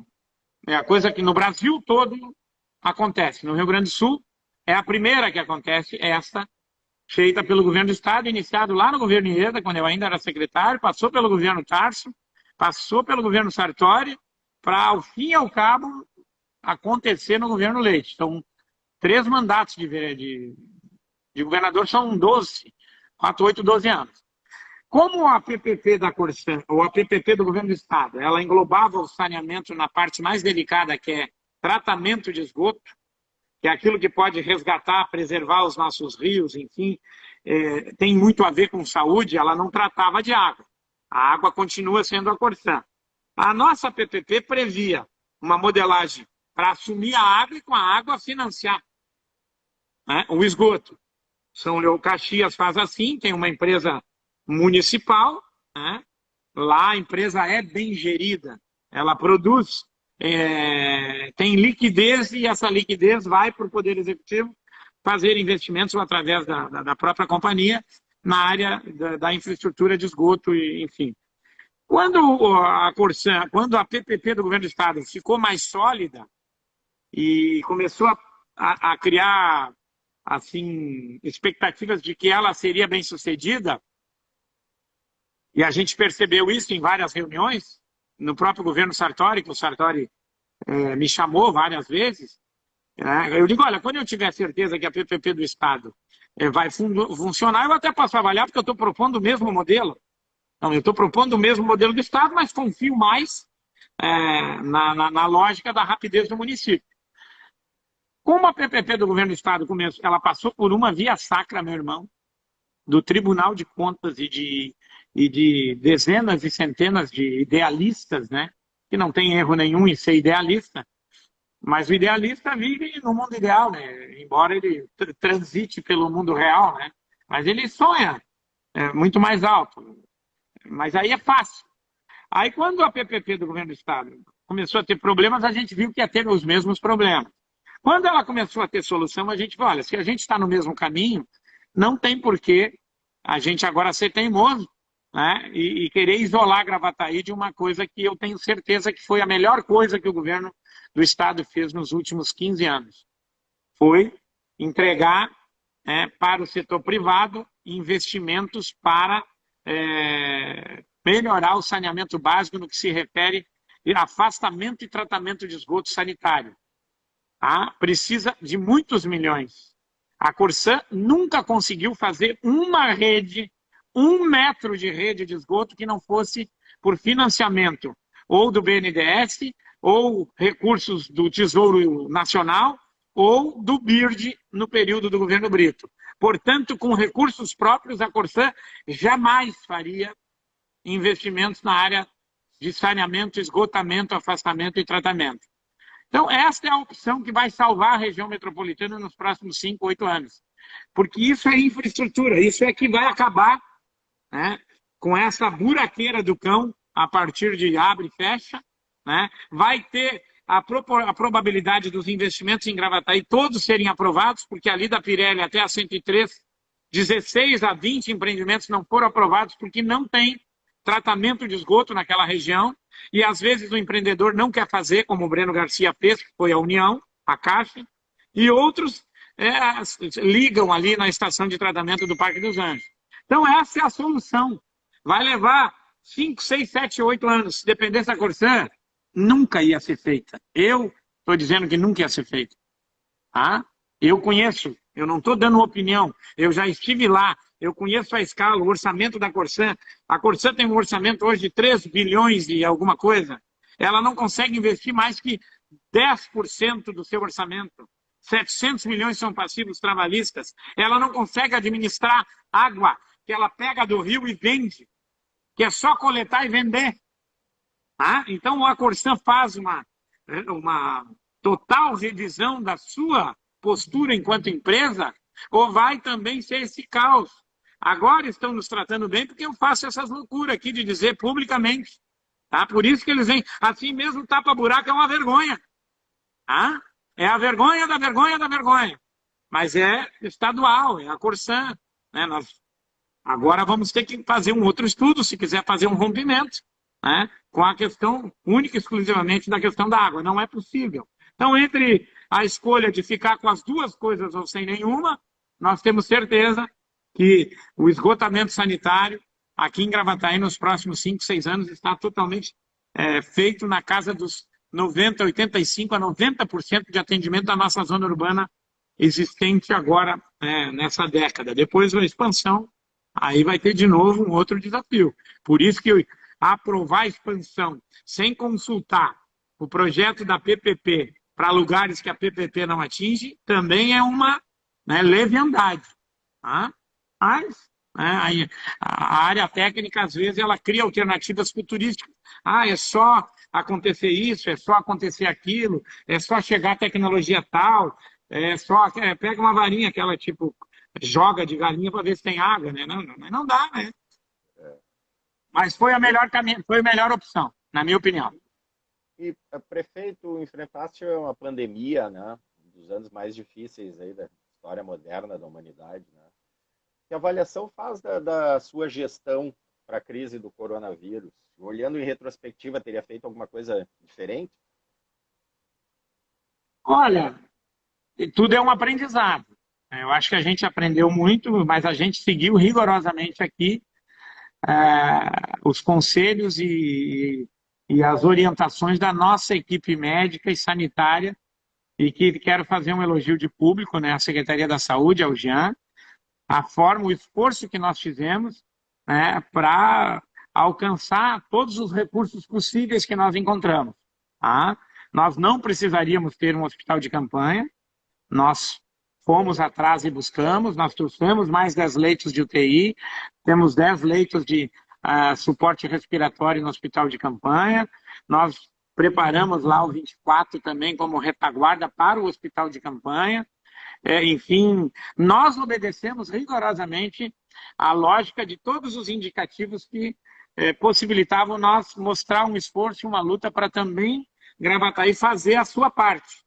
é a coisa que no Brasil todo acontece. No Rio Grande do Sul é a primeira que acontece, essa, feita pelo governo do Estado, iniciado lá no governo Ieda, quando eu ainda era secretário, passou pelo governo Tarso, passou pelo governo Sartori, para, ao fim e ao cabo, acontecer no governo Leite. Então, 3 mandatos de governador são 12, 4, 8, 12 anos. Como a PPP da Corsã, ou a PPP do governo do Estado, ela englobava o saneamento na parte mais delicada, que é tratamento de esgoto, que é aquilo que pode resgatar, preservar os nossos rios, enfim, tem muito a ver com saúde, ela não tratava de água. A água continua sendo a Corsã. A nossa PPP previa uma modelagem para assumir a água e com a água financiar, né, o esgoto. São Leão Caxias faz assim, tem uma empresa municipal, né? Lá a empresa é bem gerida, ela produz, tem liquidez e essa liquidez vai para o Poder Executivo fazer investimentos através da própria companhia na área da infraestrutura de esgoto, enfim. Quando a Corsã, quando a PPP do governo do Estado ficou mais sólida e começou a criar assim, expectativas de que ela seria bem sucedida, e a gente percebeu isso em várias reuniões, no próprio governo Sartori, que o Sartori me chamou várias vezes, eu digo, olha, quando eu tiver certeza que a PPP do Estado vai funcionar, eu até posso trabalhar, porque eu estou propondo o mesmo modelo. Então, eu estou propondo o mesmo modelo do Estado, mas confio mais na lógica da rapidez do município. Como a PPP do governo do Estado começou, ela passou por uma via sacra, meu irmão, do Tribunal de Contas e de dezenas e centenas de idealistas, né? Que não tem erro nenhum em ser idealista, mas o idealista vive no mundo ideal, né? Embora ele transite pelo mundo real, né? Mas ele sonha muito mais alto. Mas aí é fácil. Aí quando a PPP do governo do Estado começou a ter problemas, a gente viu que ia ter os mesmos problemas. Quando ela começou a ter solução, a gente viu, olha, se a gente está no mesmo caminho, não tem por que a gente agora ser teimoso, né, e querer isolar Gravataí de uma coisa que eu tenho certeza que foi a melhor coisa que o governo do Estado fez nos últimos 15 anos. Foi entregar para o setor privado investimentos para melhorar o saneamento básico no que se refere a afastamento e tratamento de esgoto sanitário. Precisa de muitos milhões. A Corsã nunca conseguiu fazer uma rede, 1 metro de rede de esgoto que não fosse por financiamento ou do BNDES, ou recursos do Tesouro Nacional, ou do BIRD no período do governo Brito. Portanto, com recursos próprios, a Corsã jamais faria investimentos na área de saneamento, esgotamento, afastamento e tratamento. Então, esta é a opção que vai salvar a região metropolitana nos próximos 5, 8 anos. Porque isso é infraestrutura, isso é que vai acabar, né, com essa buraqueira do cão a partir de abre e fecha. Né, vai ter a probabilidade dos investimentos em Gravataí todos serem aprovados, porque ali da Pirelli até a 103, 16 a 20 empreendimentos não foram aprovados porque não tem tratamento de esgoto naquela região. E às vezes o empreendedor não quer fazer, como o Breno Garcia fez, que foi a União, a Caixa, e outros ligam ali na estação de tratamento do Parque dos Anjos. Então essa é a solução. Vai levar 5, 6, 7, 8 anos. Se dependesse da Corsã, nunca ia ser feita. Eu estou dizendo que nunca ia ser feita. Eu conheço, eu não estou dando opinião, eu já estive lá, eu conheço a escala, o orçamento da Corsã. A Corsã tem um orçamento hoje de 3 bilhões e alguma coisa. Ela não consegue investir mais que 10% do seu orçamento. 700 milhões são passivos trabalhistas. Ela não consegue administrar água que ela pega do rio e vende, que é só coletar e vender. Então, a Corsan faz uma total revisão da sua postura enquanto empresa, ou vai também ser esse caos? Agora estão nos tratando bem porque eu faço essas loucuras aqui de dizer publicamente. Por isso que eles vêm. Assim mesmo, tapa-buraco é uma vergonha. É a vergonha da vergonha da vergonha. Mas é estadual, é a Corsan. Né? Nós agora vamos ter que fazer um outro estudo, se quiser fazer um rompimento, né? Com a questão única e exclusivamente da questão da água. Não é possível. Então, entre a escolha de ficar com as duas coisas ou sem nenhuma, nós temos certeza que o esgotamento sanitário aqui em Gravataí nos próximos 5, 6 anos está totalmente feito na casa dos 90, 85 a 90% de atendimento da nossa zona urbana existente agora nessa década. Depois da expansão, aí vai ter de novo um outro desafio. Por isso que aprovar a expansão sem consultar o projeto da PPP para lugares que a PPP não atinge, também é uma leviandade. Mas a área técnica, às vezes, ela cria alternativas futurísticas. É só acontecer isso, é só acontecer aquilo, é só chegar a tecnologia tal, pega uma varinha que ela, tipo, joga de galinha para ver se tem água, né? Não dá, né? Mas foi a melhor caminho, foi a melhor opção, na minha opinião. E, prefeito, enfrentaste uma pandemia, né? Um dos anos mais difíceis aí da história moderna da humanidade, né? Que avaliação faz da sua gestão para a crise do coronavírus? Olhando em retrospectiva, teria feito alguma coisa diferente? Olha, tudo é um aprendizado. Eu acho que a gente aprendeu muito, mas a gente seguiu rigorosamente aqui os conselhos e as orientações da nossa equipe médica e sanitária, e que quero fazer um elogio de público, né, à Secretaria da Saúde, ao Jean, a forma, o esforço que nós fizemos para alcançar todos os recursos possíveis que nós encontramos. Nós não precisaríamos ter um hospital de campanha, nós fomos atrás e buscamos, nós trouxemos mais 10 leitos de UTI, temos 10 leitos de suporte respiratório no hospital de campanha, nós preparamos lá o 24 também como retaguarda para o hospital de campanha. Enfim, nós obedecemos rigorosamente a lógica de todos os indicativos que possibilitavam nós mostrar um esforço e uma luta para também Gravataí fazer a sua parte.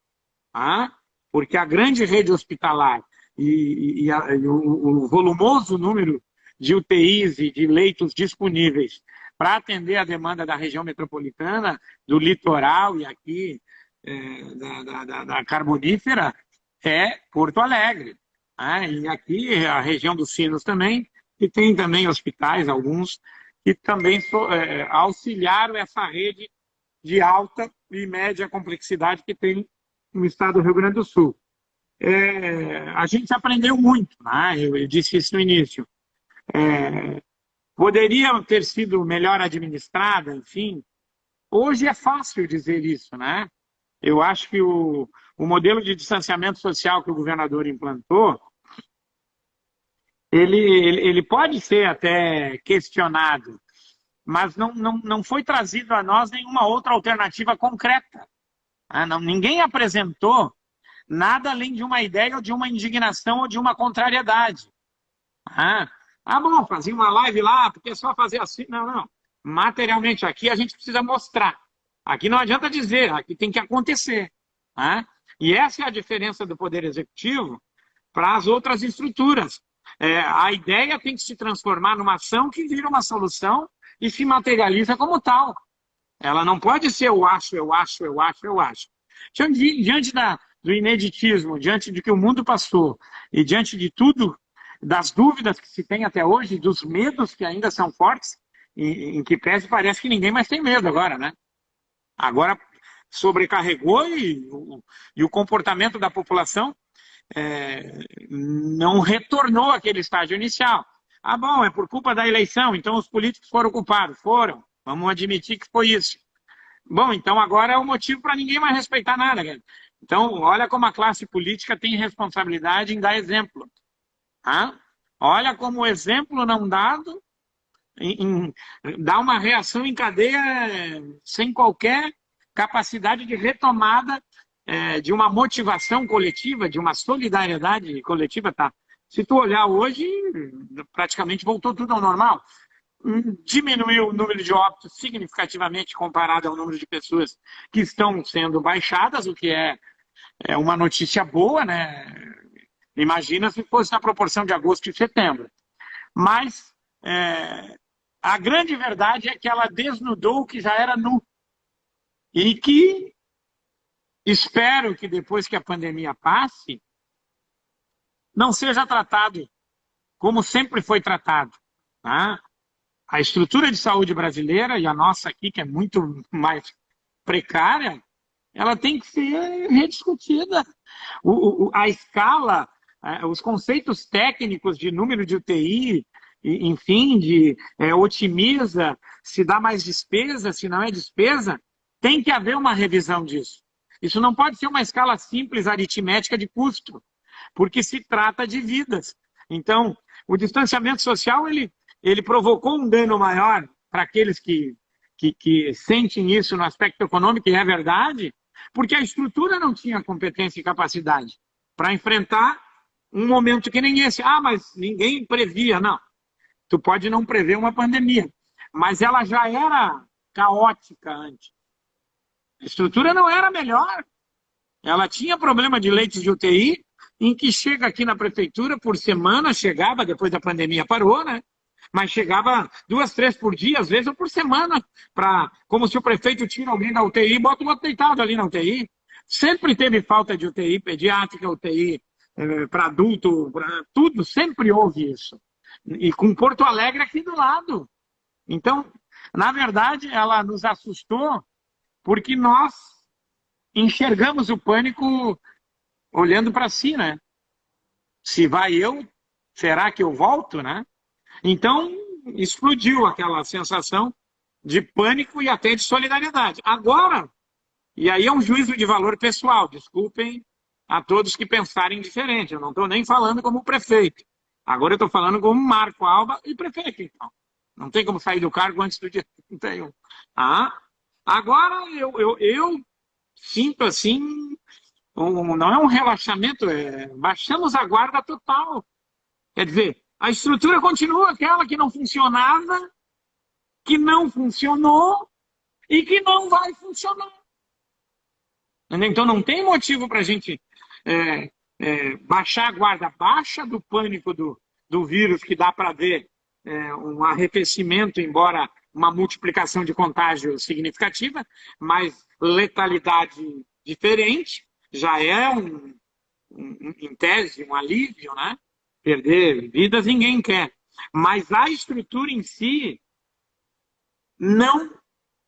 Porque a grande rede hospitalar e o volumoso número de UTIs e de leitos disponíveis para atender a demanda da região metropolitana, do litoral e aqui da Carbonífera, é Porto Alegre. E aqui a região dos Sinos também, que tem também hospitais, alguns, que também auxiliaram essa rede de alta e média complexidade que tem no estado do Rio Grande do Sul. A gente aprendeu muito, né? Eu disse isso no início. Poderia ter sido melhor administrada, enfim. Hoje é fácil dizer isso, né? Eu acho que o modelo de distanciamento social que o governador implantou, ele pode ser até questionado, mas não foi trazido a nós nenhuma outra alternativa concreta. Ninguém apresentou nada além de uma ideia ou de uma indignação ou de uma contrariedade. Bom, fazia uma live lá, porque é só fazer assim. Não. Materialmente, aqui a gente precisa mostrar. Aqui não adianta dizer, aqui tem que acontecer. E essa é a diferença do Poder Executivo para as outras estruturas. A ideia tem que se transformar numa ação que vira uma solução e se materializa como tal. Ela não pode ser eu acho. Diante do ineditismo, diante de que o mundo passou e diante de tudo, das dúvidas que se tem até hoje, dos medos que ainda são fortes, em que pese parece que ninguém mais tem medo agora, né? Agora sobrecarregou e o comportamento da população não retornou àquele estágio inicial. Bom, é por culpa da eleição, então os políticos foram culpados. Foram, vamos admitir que foi isso. Bom, então agora é o motivo para ninguém mais respeitar nada, cara. Então, olha como a classe política tem responsabilidade em dar exemplo. Tá? Olha como o exemplo não dado dá uma reação em cadeia sem qualquer capacidade de retomada de uma motivação coletiva, de uma solidariedade coletiva. Tá? Se tu olhar hoje, praticamente voltou tudo ao normal. Diminuiu o número de óbitos significativamente comparado ao número de pessoas que estão sendo baixadas, o que é uma notícia boa, né? Imagina se fosse na proporção de agosto e setembro. Mas a grande verdade é que ela desnudou o que já era nu. E que espero que depois que a pandemia passe, não seja tratado como sempre foi tratado. Tá? A estrutura de saúde brasileira, e a nossa aqui, que é muito mais precária, ela tem que ser rediscutida. A escala, os conceitos técnicos de número de UTI, enfim, otimiza, se dá mais despesa, se não é despesa, tem que haver uma revisão disso. Isso não pode ser uma escala simples aritmética de custo, porque se trata de vidas. Então, o distanciamento social, ele provocou um dano maior para aqueles que sentem isso no aspecto econômico, e é verdade, porque a estrutura não tinha competência e capacidade para enfrentar um momento que nem esse. Ah, mas ninguém previa. Não. Tu pode não prever uma pandemia, mas ela já era caótica antes. A estrutura não era melhor. Ela tinha problema de leitos de UTI, em que chega aqui na prefeitura por semana, chegava, depois da pandemia parou, né? Mas chegava 2, 3 por dia, às vezes, ou por semana, como se o prefeito tira alguém da UTI e bota o outro deitado ali na UTI. Sempre teve falta de UTI pediátrica, UTI para adulto, tudo, sempre houve isso. E com Porto Alegre aqui do lado. Então, na verdade, ela nos assustou porque nós enxergamos o pânico olhando para si, né? Se vai eu, será que eu volto, né? Então, explodiu aquela sensação de pânico e até de solidariedade. Agora, e aí é um juízo de valor pessoal, desculpem a todos que pensarem diferente, eu não estou nem falando como prefeito. Agora eu estou falando como Marco Alba e prefeito, então. Não tem como sair do cargo antes do dia 31. Agora eu sinto assim, não é um relaxamento, baixamos a guarda total. Quer dizer, a estrutura continua aquela que não funcionava, que não funcionou e que não vai funcionar. Então não tem motivo para a gente baixar a guarda. Baixa do pânico do vírus, que dá para ver um arrefecimento, embora uma multiplicação de contágio significativa, mas letalidade diferente, já é em tese, um alívio, né? Perder vidas ninguém quer. Mas a estrutura em si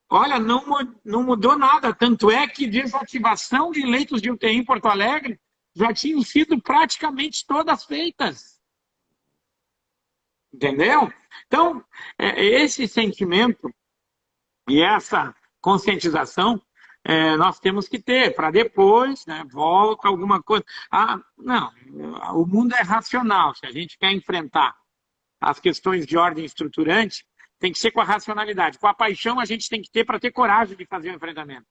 olha, não mudou nada. Tanto é que desativação de leitos de UTI em Porto Alegre já tinham sido praticamente todas feitas. Entendeu? Então, esse sentimento e essa conscientização nós temos que ter, para depois, né, volta alguma coisa. Não, o mundo é racional. Se a gente quer enfrentar as questões de ordem estruturante, tem que ser com a racionalidade. Com a paixão a gente tem que ter para ter coragem de fazer o enfrentamento.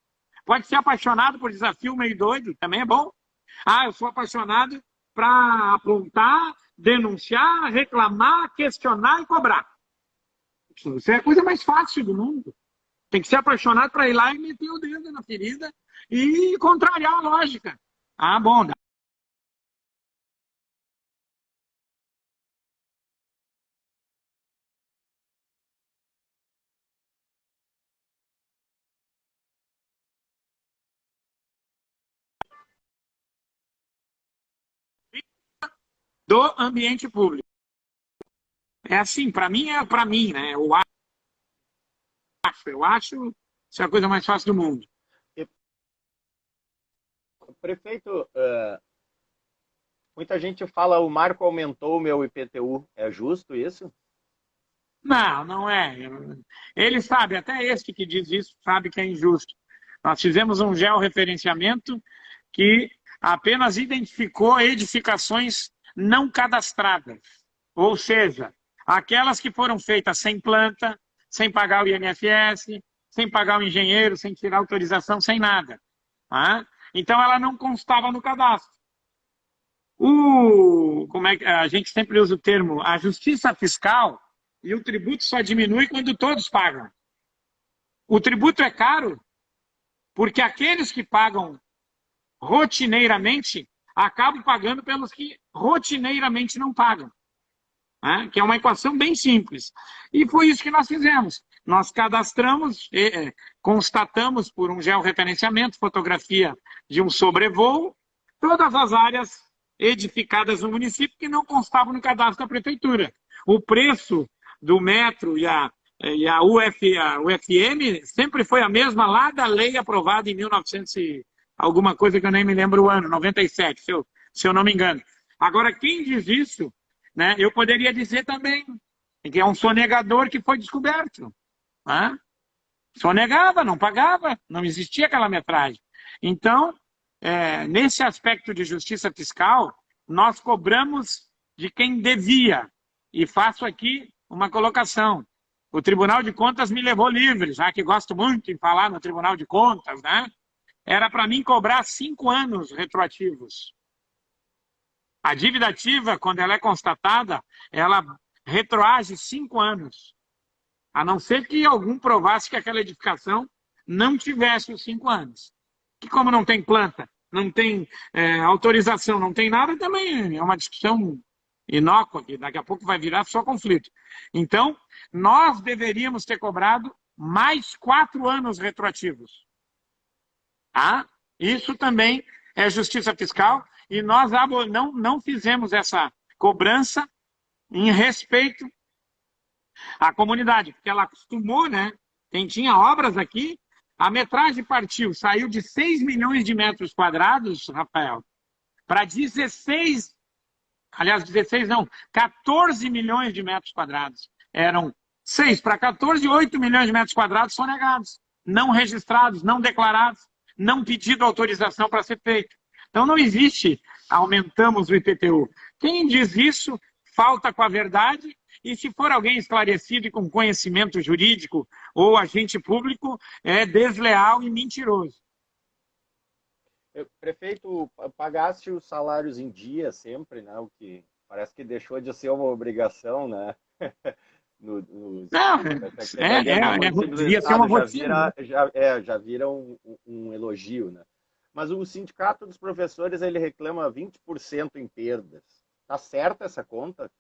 Pode ser apaixonado por desafio meio doido, também é bom. Eu sou apaixonado para apontar, denunciar, reclamar, questionar e cobrar. Isso é a coisa mais fácil do mundo. Tem que ser apaixonado para ir lá e meter o dedo na ferida e contrariar a lógica. Bom, do ambiente público. É assim, para mim é para mim, né? Eu acho isso é a coisa mais fácil do mundo. Prefeito, muita gente fala o Marco aumentou o meu IPTU. É justo isso? Não, não é. Ele sabe, até este que diz isso, sabe que é injusto. Nós fizemos um georreferenciamento que apenas identificou edificações não cadastradas. Ou seja, aquelas que foram feitas sem planta, sem pagar o INSS, sem pagar o engenheiro, sem tirar autorização, sem nada. Tá? Então, ela não constava no cadastro. Como é que a gente sempre usa o termo, a justiça fiscal e o tributo só diminui quando todos pagam. O tributo é caro porque aqueles que pagam rotineiramente acabam pagando pelos que rotineiramente não pagam. Né? Que é uma equação bem simples. E foi isso que nós fizemos. Nós cadastramos, constatamos por um georreferenciamento, fotografia de um sobrevoo, todas as áreas edificadas no município que não constavam no cadastro da prefeitura. O preço do metro e a UFM sempre foi a mesma lá da lei aprovada em 1900 alguma coisa que eu nem me lembro o ano, 97, se eu não me engano. Agora, quem diz isso, né, eu poderia dizer também que é um sonegador que foi descoberto. Né? Sonegava, não pagava, não existia aquela metragem. Então, nesse aspecto de justiça fiscal, nós cobramos de quem devia. E faço aqui uma colocação. O Tribunal de Contas me levou livre, já que gosto muito de falar no Tribunal de Contas, né? Era para mim cobrar 5 anos retroativos. A dívida ativa, quando ela é constatada, ela retroage 5 anos. A não ser que algum provasse que aquela edificação não tivesse os 5 anos. Que como não tem planta, não tem autorização, não tem nada, também é uma discussão inócua, que daqui a pouco vai virar só conflito. Então, nós deveríamos ter cobrado mais 4 anos retroativos. Tá? Isso também é justiça fiscal e nós não fizemos essa cobrança em respeito à comunidade, porque ela acostumou, né? Quem tinha obras aqui, a metragem partiu, saiu de 6 milhões de metros quadrados, Rafael, para 14 milhões de metros quadrados. Eram 6 para 14, 8 milhões de metros quadrados sonegados, não registrados, não declarados, não pedido autorização para ser feito. Então não existe, aumentamos o IPTU. Quem diz isso, falta com a verdade, e se for alguém esclarecido e com conhecimento jurídico ou agente público, é desleal e mentiroso. Prefeito, pagasse os salários em dia sempre, né? O que parece que deixou de ser uma obrigação, né? Devia ser uma rotina. Já vira um elogio, né? Mas o sindicato dos professores, ele reclama 20% em perdas. Tá certa essa conta?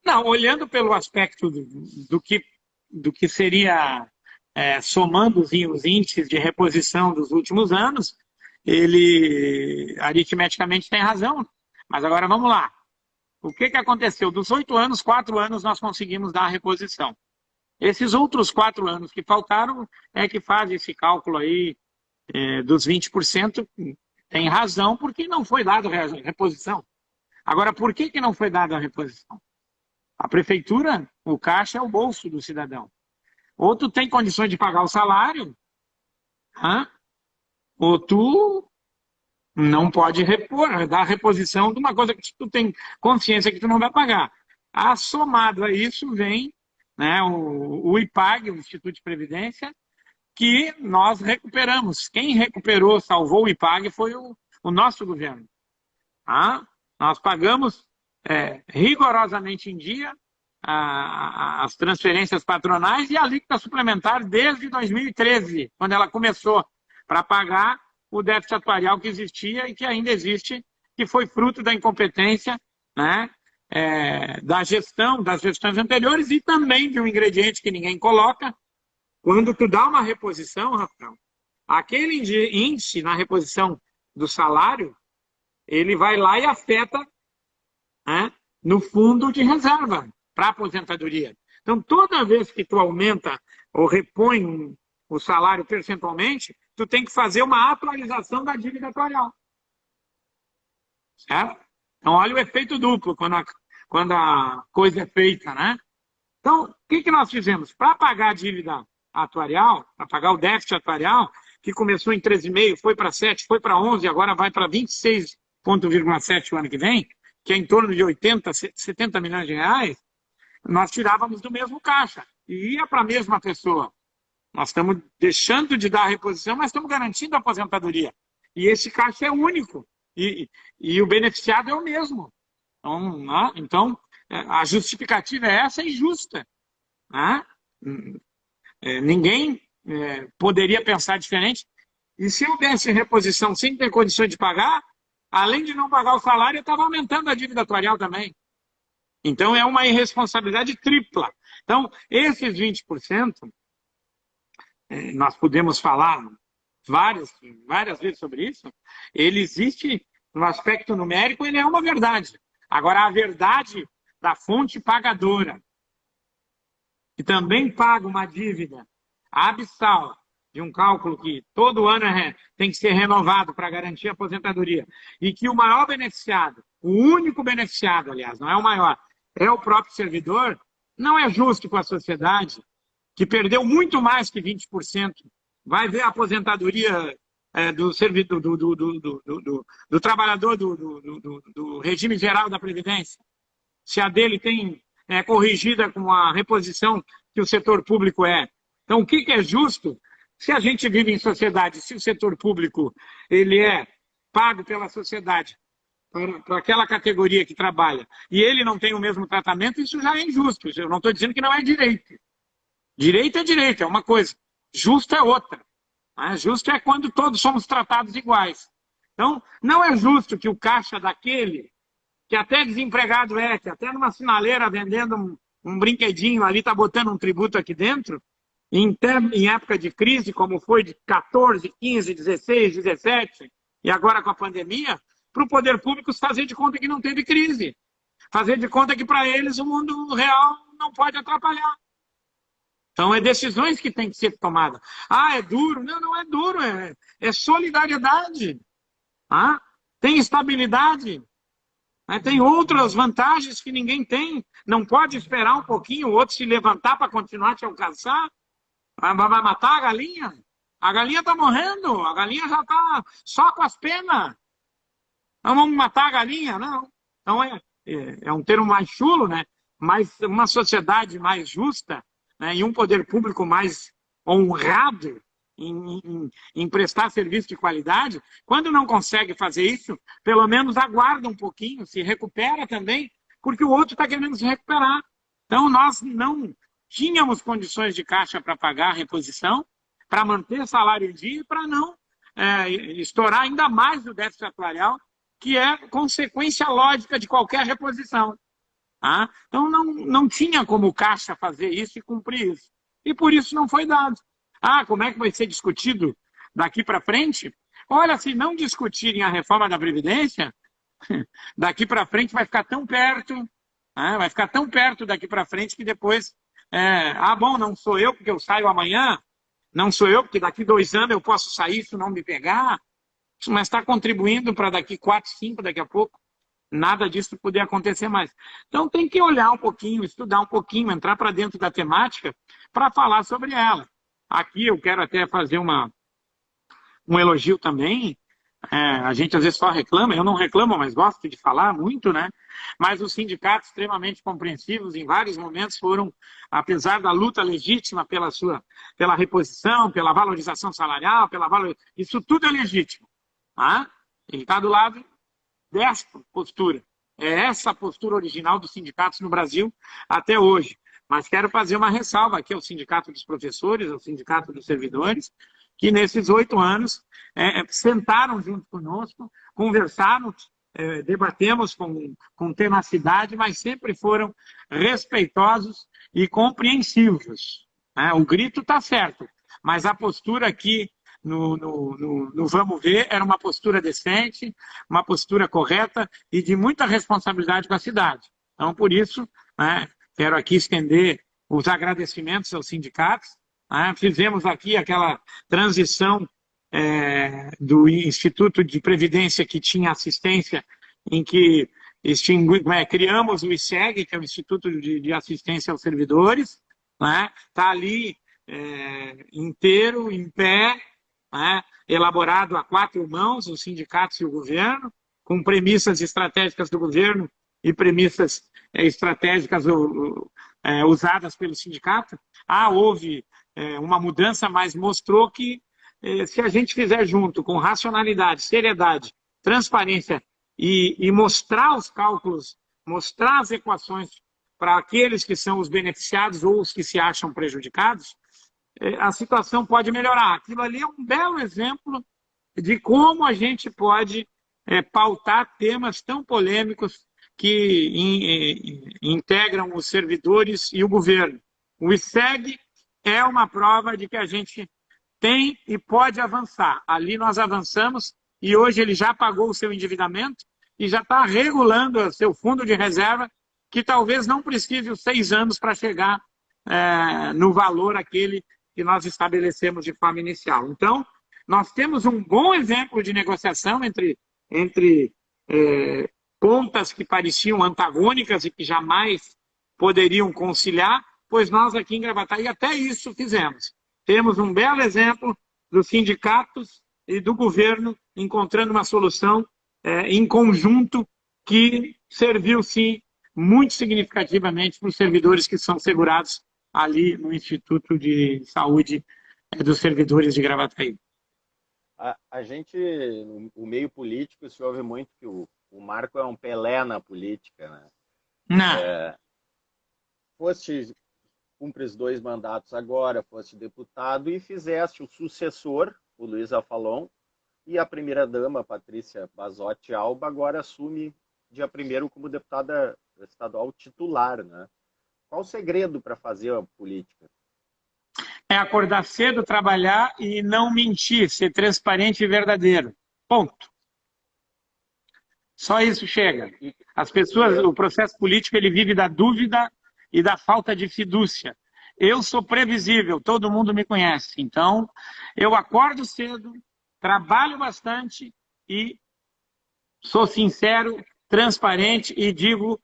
Não, olhando pelo aspecto do que seria, somando os índices de reposição dos últimos anos, ele aritmeticamente tem razão. Mas agora vamos lá. O que aconteceu? Dos 8 anos, 4 anos nós conseguimos dar a reposição. Esses outros 4 anos que faltaram é que faz esse cálculo aí dos 20%. Tem razão, porque não foi dada a reposição. Agora, por que não foi dada a reposição? A prefeitura, o caixa é o bolso do cidadão. Ou tu tem condições de pagar o salário, ou tu não pode dar reposição de uma coisa que tu tem consciência que tu não vai pagar. Somado a isso vem, né, o IPAG, o Instituto de Previdência, que nós recuperamos. Quem recuperou, salvou o IPAG foi o nosso governo. Nós pagamos rigorosamente em dia as transferências patronais e a alíquota suplementar desde 2013, quando ela começou, para pagar o déficit atuarial que existia e que ainda existe, que foi fruto da incompetência, né, das gestões anteriores e também de um ingrediente que ninguém coloca. Quando tu dá uma reposição, Rafael, aquele índice na reposição do salário, ele vai lá e afeta, né, no fundo de reserva para aposentadoria. Então, toda vez que tu aumenta ou repõe o salário percentualmente, tu tem que fazer uma atualização da dívida atuarial. Certo? Então, olha o efeito duplo quando a coisa é feita, né? Então, o que nós fizemos? Para pagar a dívida atuarial, para pagar o déficit atuarial, que começou em 13,5, foi para 7, foi para 11, agora vai para 26,7 o ano que vem, que é em torno de 80, 70 milhões de reais, nós tirávamos do mesmo caixa e ia para a mesma pessoa. Nós estamos deixando de dar a reposição, mas estamos garantindo a aposentadoria. E esse caixa é único. E o beneficiado é o mesmo. Então, a justificativa é essa e justa. Né? Ninguém poderia pensar diferente. E se eu desse reposição sem ter condições de pagar, além de não pagar o salário, eu estava aumentando a dívida atuarial também. Então, é uma irresponsabilidade tripla. Então, esses 20%, nós podemos falar várias vezes sobre isso, ele existe no aspecto numérico, ele é uma verdade. Agora, a verdade da fonte pagadora, que também paga uma dívida abissal de um cálculo que todo ano tem que ser renovado para garantir a aposentadoria, e que o maior beneficiado, o único beneficiado, aliás, não é o maior, é o próprio servidor, não é justo com a sociedade, que perdeu muito mais que 20%. Vai ver a aposentadoria do servidor, do trabalhador do regime geral da Previdência. Se a dele é corrigida com a reposição que o setor público é. Então, o que é justo? Se a gente vive em sociedade, se o setor público ele é pago pela sociedade para aquela categoria que trabalha e ele não tem o mesmo tratamento, isso já é injusto. Eu não estou dizendo que não é direito. Direito é direito, é uma coisa. Justo é outra. Justo é quando todos somos tratados iguais. Então, não é justo que o caixa daquele, que até desempregado que até numa sinaleira vendendo um brinquedinho ali, está botando um tributo aqui dentro, em época de crise, como foi de 14, 15, 16, 17, e agora com a pandemia, para o poder público fazer de conta que não teve crise. Fazer de conta que para eles o mundo real não pode atrapalhar. Então, é decisões que têm que ser tomadas. É duro. Não, não é duro, é solidariedade. Tem estabilidade. Tem outras vantagens que ninguém tem. Não pode esperar um pouquinho o outro se levantar para continuar te alcançar. Vai matar a galinha? A galinha está morrendo. A galinha já está só com as penas. Não vamos matar a galinha, não. Então, é um termo mais chulo, né? Mas uma sociedade mais justa, e um poder público mais honrado em prestar serviço de qualidade, quando não consegue fazer isso, pelo menos aguarda um pouquinho, se recupera também, porque o outro está querendo se recuperar. Então, nós não tínhamos condições de caixa para pagar a reposição, para manter salário em dia e para não estourar ainda mais o déficit atuarial, que é consequência lógica de qualquer reposição. Então, não tinha como o Caixa fazer isso e cumprir isso. E por isso não foi dado. Como é que vai ser discutido daqui para frente? Olha, se não discutirem a reforma da Previdência, daqui para frente vai ficar tão perto, vai ficar tão perto daqui para frente que depois, bom, não sou eu porque eu saio amanhã, não sou eu porque daqui 2 anos eu posso sair se não me pegar, mas está contribuindo para daqui 4, 5, daqui a pouco. Nada disso poder acontecer mais. Então tem que olhar um pouquinho, estudar um pouquinho, entrar para dentro da temática para falar sobre ela. Aqui eu quero até fazer um elogio também. A gente às vezes só reclama, eu não reclamo, mas gosto de falar muito, né? Mas os sindicatos extremamente compreensivos em vários momentos foram, apesar da luta legítima pela reposição, pela valorização salarial, isso tudo é legítimo. Ele está do lado dessa postura. É essa a postura original dos sindicatos no Brasil até hoje. Mas quero fazer uma ressalva aqui ao Sindicato dos Professores, ao Sindicato dos Servidores, que nesses 8 anos sentaram junto conosco, conversaram, debatemos com tenacidade, mas sempre foram respeitosos e compreensivos. O grito está certo, mas a postura aqui no vamos ver, era uma postura decente, uma postura correta e de muita responsabilidade com a cidade. Então, por isso, quero aqui estender os agradecimentos aos sindicatos. Fizemos aqui aquela transição do Instituto de Previdência que tinha assistência, em que criamos o ISEG, que é o Instituto de Assistência aos Servidores, né? Está ali inteiro, em pé, né? Elaborado a 4 mãos, os sindicatos e o governo, com premissas estratégicas do governo e premissas estratégicas usadas pelo sindicato. Houve uma mudança, mas mostrou que se a gente fizer junto com racionalidade, seriedade, transparência e mostrar os cálculos, mostrar as equações para aqueles que são os beneficiados ou os que se acham prejudicados, a situação pode melhorar. Aquilo ali é um belo exemplo de como a gente pode pautar temas tão polêmicos que integram os servidores e o governo. O ISEG é uma prova de que a gente tem e pode avançar. Ali nós avançamos e hoje ele já pagou o seu endividamento e já está regulando o seu fundo de reserva, que talvez não precise os 6 anos para chegar no valor aquele que nós estabelecemos de forma inicial. Então, nós temos um bom exemplo de negociação entre pontas que pareciam antagônicas e que jamais poderiam conciliar, pois nós aqui em Gravataí até isso fizemos. Temos um belo exemplo dos sindicatos e do governo encontrando uma solução em conjunto que serviu, sim, muito significativamente para os servidores que são segurados ali no Instituto de Saúde dos Servidores de Gravataí. A gente, o meio político, se ouve muito que o Marco é um Pelé na política, né? Não. Cumpres 2 mandatos agora, foste deputado e fizeste o sucessor, o Luiz Afalon, e a primeira-dama, Patrícia Basotti Alba, agora assume dia 1º como deputada estadual titular, né? Qual o segredo para fazer a política? É acordar cedo, trabalhar e não mentir, ser transparente e verdadeiro. Ponto. Só isso chega. As pessoas, o processo político, ele vive da dúvida e da falta de fidúcia. Eu sou previsível, todo mundo me conhece. Então, eu acordo cedo, trabalho bastante e sou sincero, transparente e digo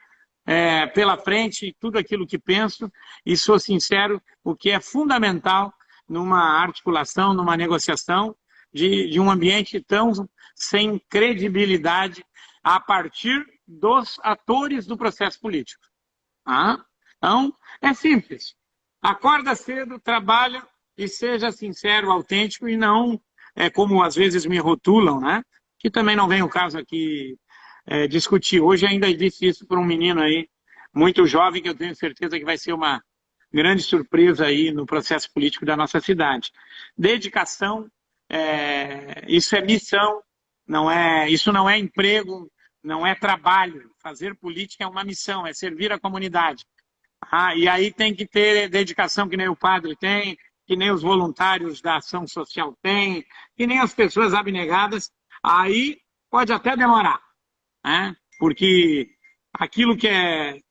pela frente tudo aquilo que penso e sou sincero, o que é fundamental numa articulação, numa negociação de um ambiente tão sem credibilidade a partir dos atores do processo político. Então, é simples. Acorda cedo, trabalha e seja sincero, autêntico e não como às vezes me rotulam, né? Que também não vem o caso aqui discutir. Hoje ainda disse isso para um menino aí, muito jovem, que eu tenho certeza que vai ser uma grande surpresa aí no processo político da nossa cidade. Dedicação, isso é missão, isso não é emprego, não é trabalho. Fazer política é uma missão, é servir a comunidade. E aí tem que ter dedicação que nem o padre tem, que nem os voluntários da ação social têm, que nem as pessoas abnegadas. Aí pode até demorar, né? Porque aquilo que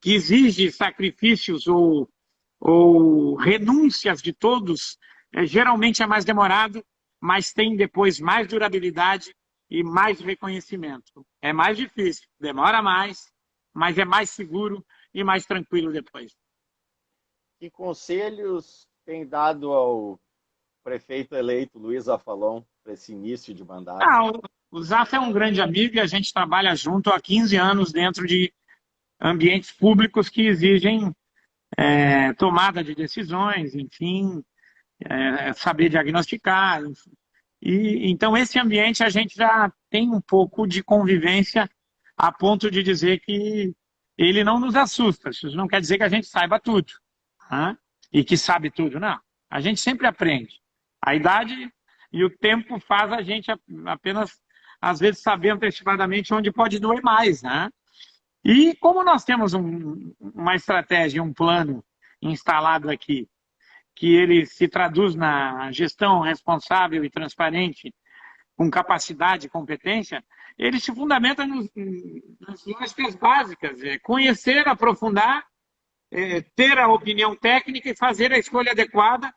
exige sacrifícios ou renúncias de todos, geralmente é mais demorado, mas tem depois mais durabilidade e mais reconhecimento. É mais difícil, demora mais, mas é mais seguro e mais tranquilo depois. Que conselhos tem dado ao prefeito eleito Luiz Afalon para esse início de mandato? O Zaf é um grande amigo e a gente trabalha junto há 15 anos dentro de ambientes públicos que exigem tomada de decisões, enfim, saber diagnosticar. Enfim. Então, esse ambiente a gente já tem um pouco de convivência a ponto de dizer que ele não nos assusta. Isso não quer dizer que a gente saiba tudo, né? E que sabe tudo, não. A gente sempre aprende. A idade e o tempo faz a gente apenas, às vezes, saber antecipadamente onde pode doer mais, né? E como nós temos uma estratégia, um plano instalado aqui, que ele se traduz na gestão responsável e transparente, com capacidade e competência, ele se fundamenta nas lógicas básicas, conhecer, aprofundar, ter a opinião técnica e fazer a escolha adequada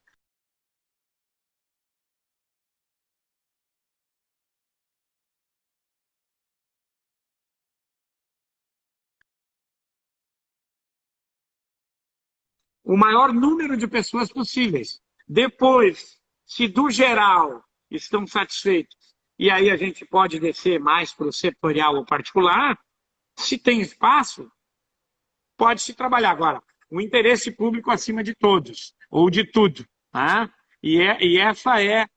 o maior número de pessoas possíveis. Depois, se do geral estão satisfeitos, e aí a gente pode descer mais para o setorial ou particular, se tem espaço, pode-se trabalhar. Agora, o interesse público acima de todos, ou de tudo. Tá? E essa é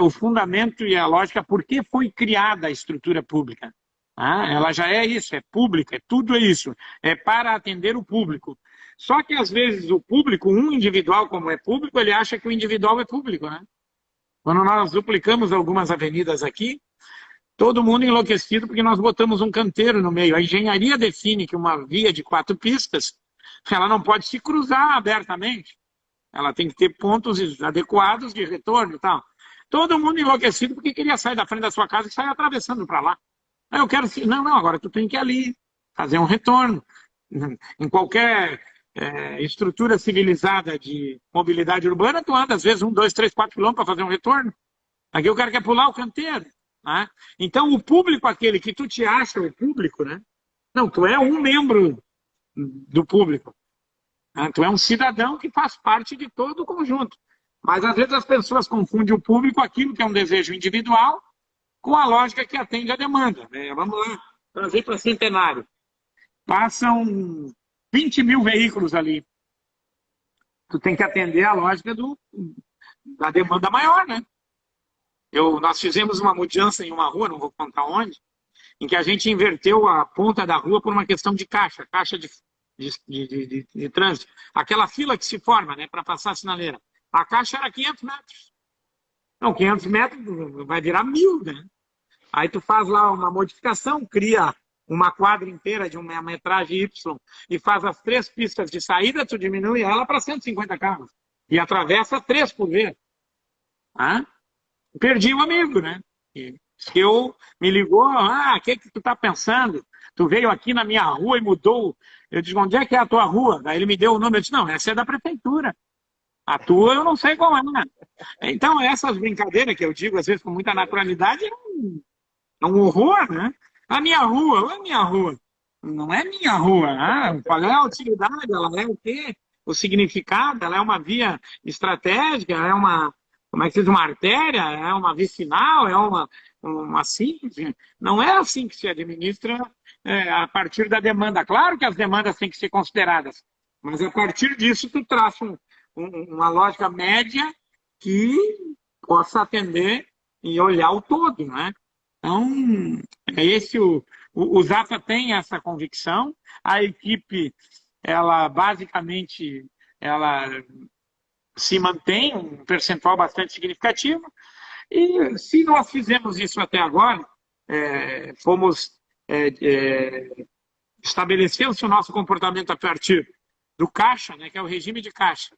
o fundamento e a lógica por que foi criada a estrutura pública. Tá? Ela já é isso, é pública, tudo é isso, é para atender o público. Só que, às vezes, o público, um individual como é público, ele acha que o individual é público. Né? Quando nós duplicamos algumas avenidas aqui, todo mundo enlouquecido porque nós botamos um canteiro no meio. A engenharia define que uma via de 4 pistas, ela não pode se cruzar abertamente. Ela tem que ter pontos adequados de retorno e tal. Todo mundo enlouquecido porque queria sair da frente da sua casa e sair atravessando para lá. Aí eu quero... Não, agora tu tem que ir ali, fazer um retorno. Em qualquer estrutura civilizada de mobilidade urbana, tu anda às vezes 1, 2, 3, 4 quilômetros para fazer um retorno. Aqui o cara quer pular o canteiro. Né? Então o público, aquele que tu te acha o público, né? Não, tu é um membro do público. Né? Tu é um cidadão que faz parte de todo o conjunto. Mas às vezes as pessoas confundem o público, aquilo que é um desejo individual, com a lógica que atende à demanda. Né? Vamos lá, trazer para Centenário. Passam 20 mil veículos ali. Tu tem que atender a lógica da demanda maior, né? Nós fizemos uma mudança em uma rua, não vou contar onde, em que a gente inverteu a ponta da rua por uma questão de caixa de trânsito. Aquela fila que se forma, né, para passar a sinaleira. A caixa era 500 metros. Não, 500 metros vai virar 1000, né? Aí tu faz lá uma modificação, cria uma quadra inteira de uma metragem Y e faz as 3 pistas de saída, tu diminui ela para 150 carros. E atravessa 3 por vez. Ah? Perdi um amigo, né? Me ligou, o que tu tá pensando? Tu veio aqui na minha rua e mudou. Eu disse, onde é que é a tua rua? Daí ele me deu o nome, eu disse, não, essa é da prefeitura. A tua eu não sei qual é. Então, essas brincadeiras que eu digo, às vezes, com muita naturalidade, é um horror, né? A minha rua, não é minha rua. Não é minha rua. Né? Qual é a utilidade? Ela é o quê? O significado? Ela é uma via estratégica? Ela é uma... Como é que se diz? Uma artéria? É uma vicinal? É uma síntese? Não é assim que se administra a partir da demanda. Claro que as demandas têm que ser consideradas, mas a partir disso tu traça uma lógica média que possa atender e olhar o todo, né? Então, o Zafra tem essa convicção, a equipe, ela basicamente, ela se mantém um percentual bastante significativo, e se nós fizemos isso até agora, estabeleceu-se o nosso comportamento a partir do caixa, né, que é o regime de caixa,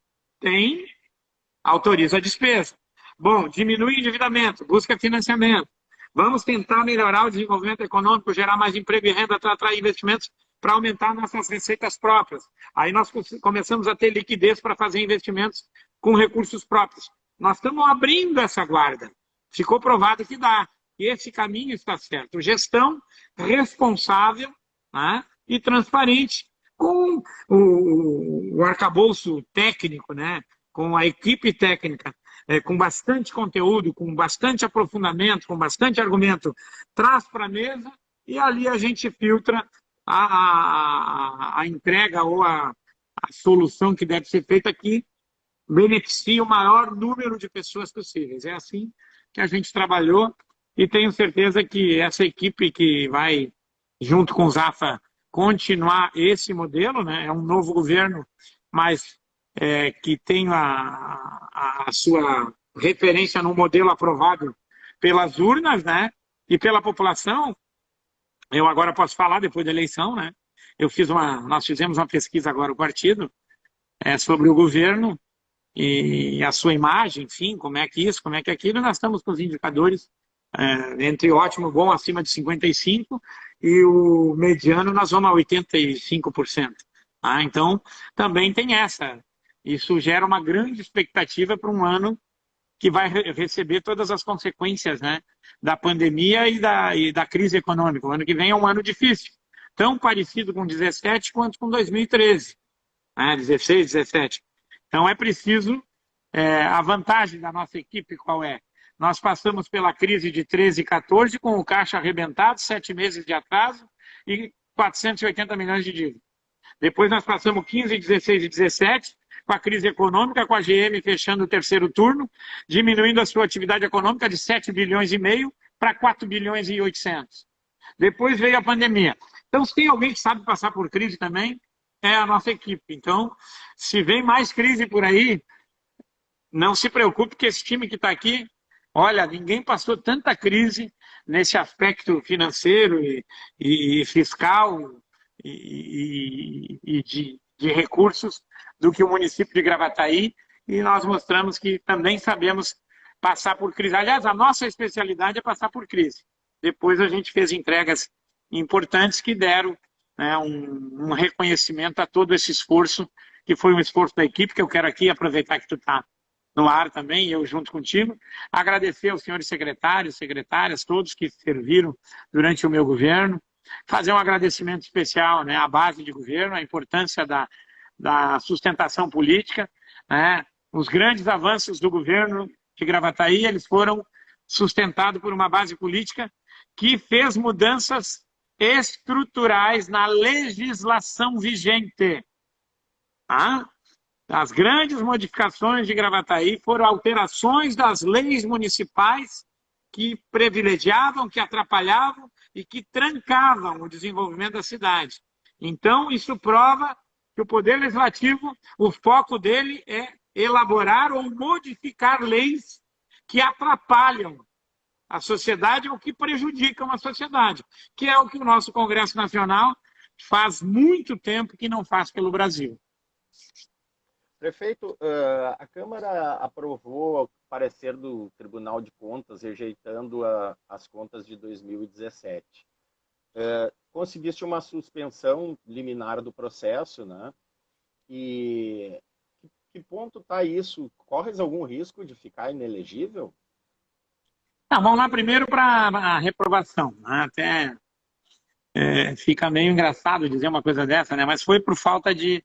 autoriza a despesa. Bom, diminui o endividamento, busca financiamento. Vamos tentar melhorar o desenvolvimento econômico, gerar mais emprego e renda para atrair investimentos para aumentar nossas receitas próprias. Aí nós começamos a ter liquidez para fazer investimentos com recursos próprios. Nós estamos abrindo essa guarda. Ficou provado que dá. E esse caminho está certo. Gestão responsável, né, e transparente, com o arcabouço técnico, né, com a equipe técnica, com bastante conteúdo, com bastante aprofundamento, com bastante argumento, traz para a mesa e ali a gente filtra a entrega ou a solução que deve ser feita aqui, beneficia o maior número de pessoas possíveis. É assim que a gente trabalhou e tenho certeza que essa equipe que vai, junto com o Zafra, continuar esse modelo, né? É um novo governo, mas que tem a sua referência num modelo aprovado pelas urnas, né? E pela população. Eu agora posso falar, depois da eleição, né? Nós fizemos uma pesquisa agora, o partido, sobre o governo e a sua imagem, enfim, como é que isso, como é que aquilo, e nós estamos com os indicadores entre ótimo, bom, acima de 55%, e o mediano nós vamos a 85%. Tá? Então, também tem essa. Isso gera uma grande expectativa para um ano que vai receber todas as consequências, né, da pandemia e da crise econômica. O ano que vem é um ano difícil, tão parecido com 2017 quanto com 2013. né? 16, 17. Então é preciso, a vantagem da nossa equipe qual é? Nós passamos pela crise de 13 e 14 com o caixa arrebentado, 7 meses de atraso e 480 milhões de dívida. Depois nós passamos 15, 16 e 17 com a crise econômica, com a GM fechando o terceiro turno, diminuindo a sua atividade econômica de 7 bilhões e meio para 4 bilhões e 800. Depois veio a pandemia. Então, se tem alguém que sabe passar por crise também, é a nossa equipe. Então, se vem mais crise por aí, não se preocupe que esse time que está aqui, olha, ninguém passou tanta crise nesse aspecto financeiro e fiscal e de recursos do que o município de Gravataí, e nós mostramos que também sabemos passar por crise. Aliás, a nossa especialidade é passar por crise. Depois a gente fez entregas importantes que deram, né, um reconhecimento a todo esse esforço, que foi um esforço da equipe, que eu quero aqui aproveitar que tu está no ar também, eu junto contigo, agradecer aos senhores secretários, secretárias, todos que serviram durante o meu governo, fazer um agradecimento especial, né, à base de governo, a importância da sustentação política, né, os grandes avanços do governo de Gravataí, eles foram sustentados por uma base política que fez mudanças estruturais na legislação vigente. Tá? As grandes modificações de Gravataí foram alterações das leis municipais que privilegiavam, que atrapalhavam e que trancavam o desenvolvimento da cidade. Então, isso prova que o Poder Legislativo, o foco dele é elaborar ou modificar leis que atrapalham a sociedade ou que prejudicam a sociedade, que é o que o nosso Congresso Nacional faz muito tempo que não faz pelo Brasil. Prefeito, a Câmara aprovou o parecer do Tribunal de Contas rejeitando as contas de 2017. Conseguiste uma suspensão liminar do processo, né? E que ponto está isso? Corres algum risco de ficar inelegível? Vamos lá primeiro para a reprovação. Até fica meio engraçado dizer uma coisa dessa, né? Mas foi por falta de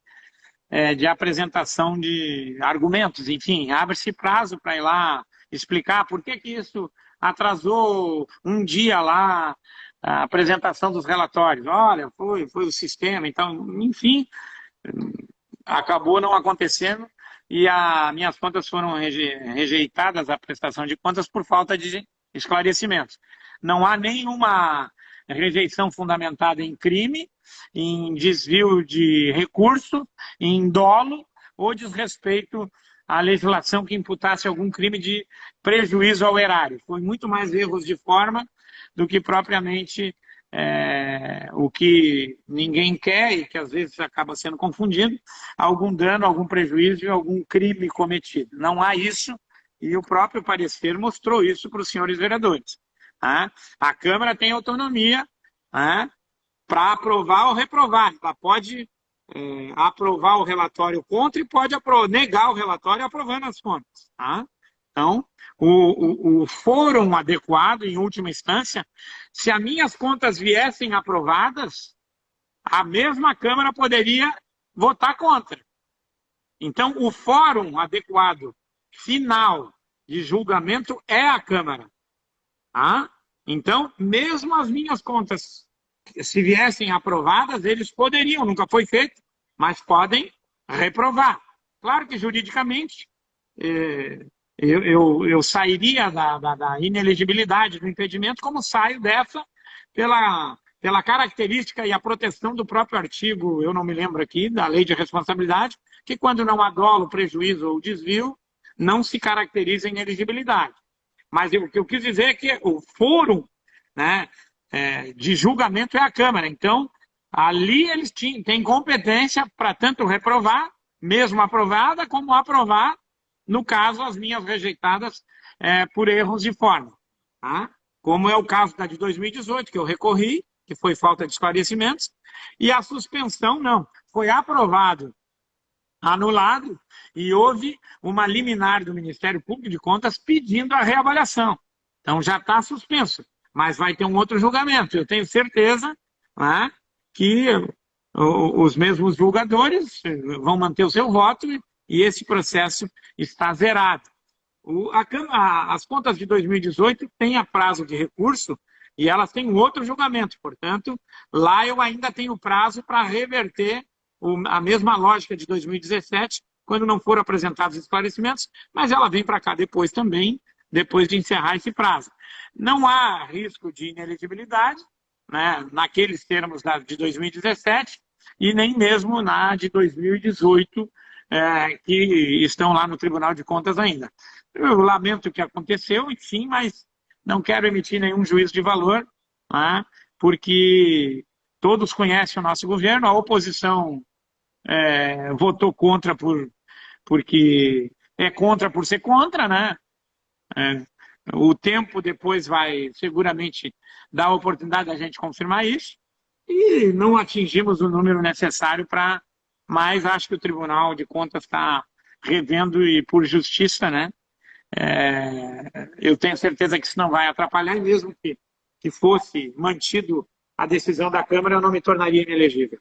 apresentação de argumentos. Enfim, abre-se prazo para ir lá explicar por que isso atrasou um dia lá a apresentação dos relatórios. Olha, foi o sistema. Então, enfim, acabou não acontecendo e minhas contas foram rejeitadas, a prestação de contas, por falta de esclarecimentos. Não há nenhuma rejeição fundamentada em crime, em desvio de recurso, em dolo ou desrespeito à legislação que imputasse algum crime de prejuízo ao erário. Foi muito mais erros de forma do que propriamente o que ninguém quer e que às vezes acaba sendo confundido, algum dano, algum prejuízo, algum crime cometido. Não há isso e o próprio parecer mostrou isso para os senhores vereadores. A Câmara tem autonomia para aprovar ou reprovar. Ela pode aprovar o relatório contra e pode negar o relatório aprovando as contas. Então, o fórum adequado, em última instância, se as minhas contas viessem aprovadas, a mesma Câmara poderia votar contra. Então, o fórum adequado final de julgamento é a Câmara. Então, mesmo as minhas contas, se viessem aprovadas, eles poderiam, nunca foi feito, mas podem reprovar. Claro que juridicamente eu sairia da inelegibilidade, do impedimento, como saio dessa pela característica e a proteção do próprio artigo, eu não me lembro aqui, da Lei de Responsabilidade, que quando não há dolo, prejuízo ou desvio, não se caracteriza em inelegibilidade. Mas o que eu quis dizer é que o fórum, né, de julgamento é a Câmara. Então, ali eles têm competência para tanto reprovar, mesmo aprovada, como aprovar, no caso, as minhas rejeitadas por erros de forma. Como é o caso da de 2018, que eu recorri, que foi falta de esclarecimentos, e a suspensão não. Foi aprovado, anulado, e houve uma liminar do Ministério Público de Contas pedindo a reavaliação. Então já está suspenso, mas vai ter um outro julgamento. Eu tenho certeza que os mesmos julgadores vão manter o seu voto e esse processo está zerado. As contas de 2018 têm a prazo de recurso e elas têm um outro julgamento. Portanto, lá eu ainda tenho prazo para reverter a mesma lógica de 2017, quando não foram apresentados esclarecimentos, mas ela vem para cá depois também, depois de encerrar esse prazo. Não há risco de inelegibilidade, né, naqueles termos de 2017 e nem mesmo na de 2018, que estão lá no Tribunal de Contas ainda. Eu lamento o que aconteceu, enfim, mas não quero emitir nenhum juízo de valor, né, porque todos conhecem o nosso governo, a oposição votou contra porque é contra por ser contra, né? O tempo depois vai seguramente dar a oportunidade da gente confirmar isso e não atingimos o número necessário para, mas acho que o Tribunal de Contas está revendo e por justiça, né? Eu tenho certeza que isso não vai atrapalhar e mesmo que fosse mantido a decisão da Câmara, eu não me tornaria inelegível.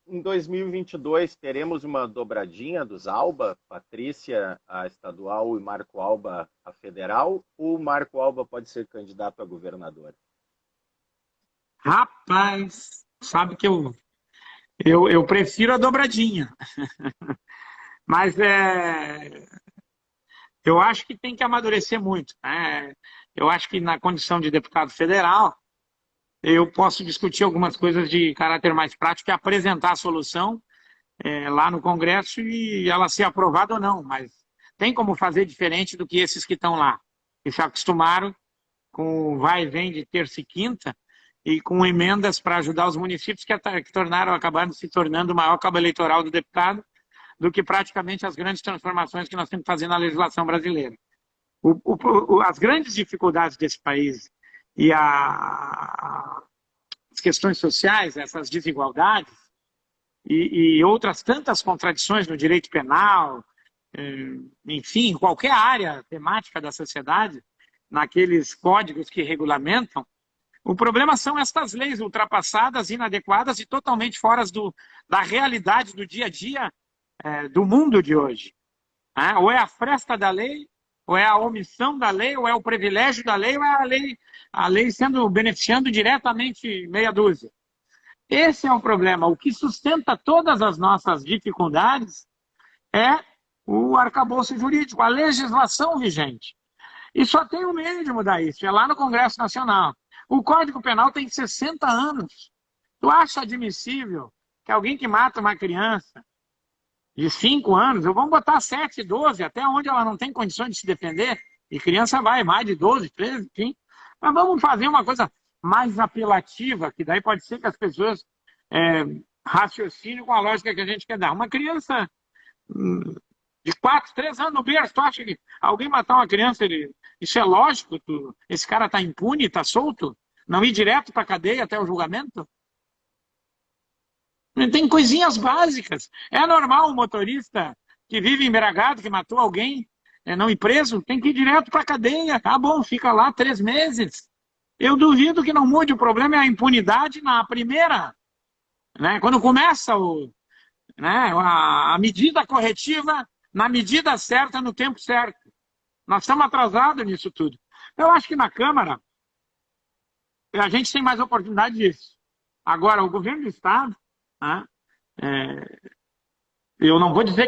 Em 2022, teremos uma dobradinha dos Alba, Patrícia a estadual e Marco Alba a federal, ou Marco Alba pode ser candidato a governador? Rapaz, sabe que eu prefiro a dobradinha, mas eu acho que tem que amadurecer muito, né? Eu acho que na condição de deputado federal, eu posso discutir algumas coisas de caráter mais prático e apresentar a solução lá no Congresso e ela ser aprovada ou não, mas tem como fazer diferente do que esses que estão lá, que se acostumaram com o vai e vem de terça e quinta e com emendas para ajudar os municípios que acabaram se tornando o maior cabo eleitoral do deputado do que praticamente as grandes transformações que nós temos que fazer na legislação brasileira. As grandes dificuldades desse país e as questões sociais, essas desigualdades e outras tantas contradições no direito penal, enfim, em qualquer área temática da sociedade, naqueles códigos que regulamentam, o problema são estas leis ultrapassadas, inadequadas e totalmente fora da realidade do dia a dia do mundo de hoje. Ou é a fresta da lei, ou é a omissão da lei, ou é o privilégio da lei, ou é a lei beneficiando diretamente meia dúzia. Esse é o problema. O que sustenta todas as nossas dificuldades é o arcabouço jurídico, a legislação vigente. E só tem um meio de mudar isso, é lá no Congresso Nacional. O Código Penal tem 60 anos. Tu acha admissível que alguém que mata uma criança de 5 anos, vamos botar 7, 12, até onde ela não tem condições de se defender, e criança vai mais de 12, 13, enfim. Mas vamos fazer uma coisa mais apelativa, que daí pode ser que as pessoas raciocinem com a lógica que a gente quer dar. Uma criança de 4, 3 anos no berço, tu acha que alguém matar uma criança, isso é lógico? Esse cara está impune, está solto? Não ir direto para a cadeia até o julgamento? Tem coisinhas básicas. É normal um motorista que vive embriagado, que matou alguém, não ir preso, tem que ir direto para a cadeia. Tá bom, fica lá 3 meses. Eu duvido que não mude. O problema é a impunidade na primeira. Né? Quando começa a medida corretiva, na medida certa, no tempo certo. Nós estamos atrasados nisso tudo. Eu acho que na Câmara a gente tem mais oportunidade disso. Agora, o governo do Estado, eu não vou dizer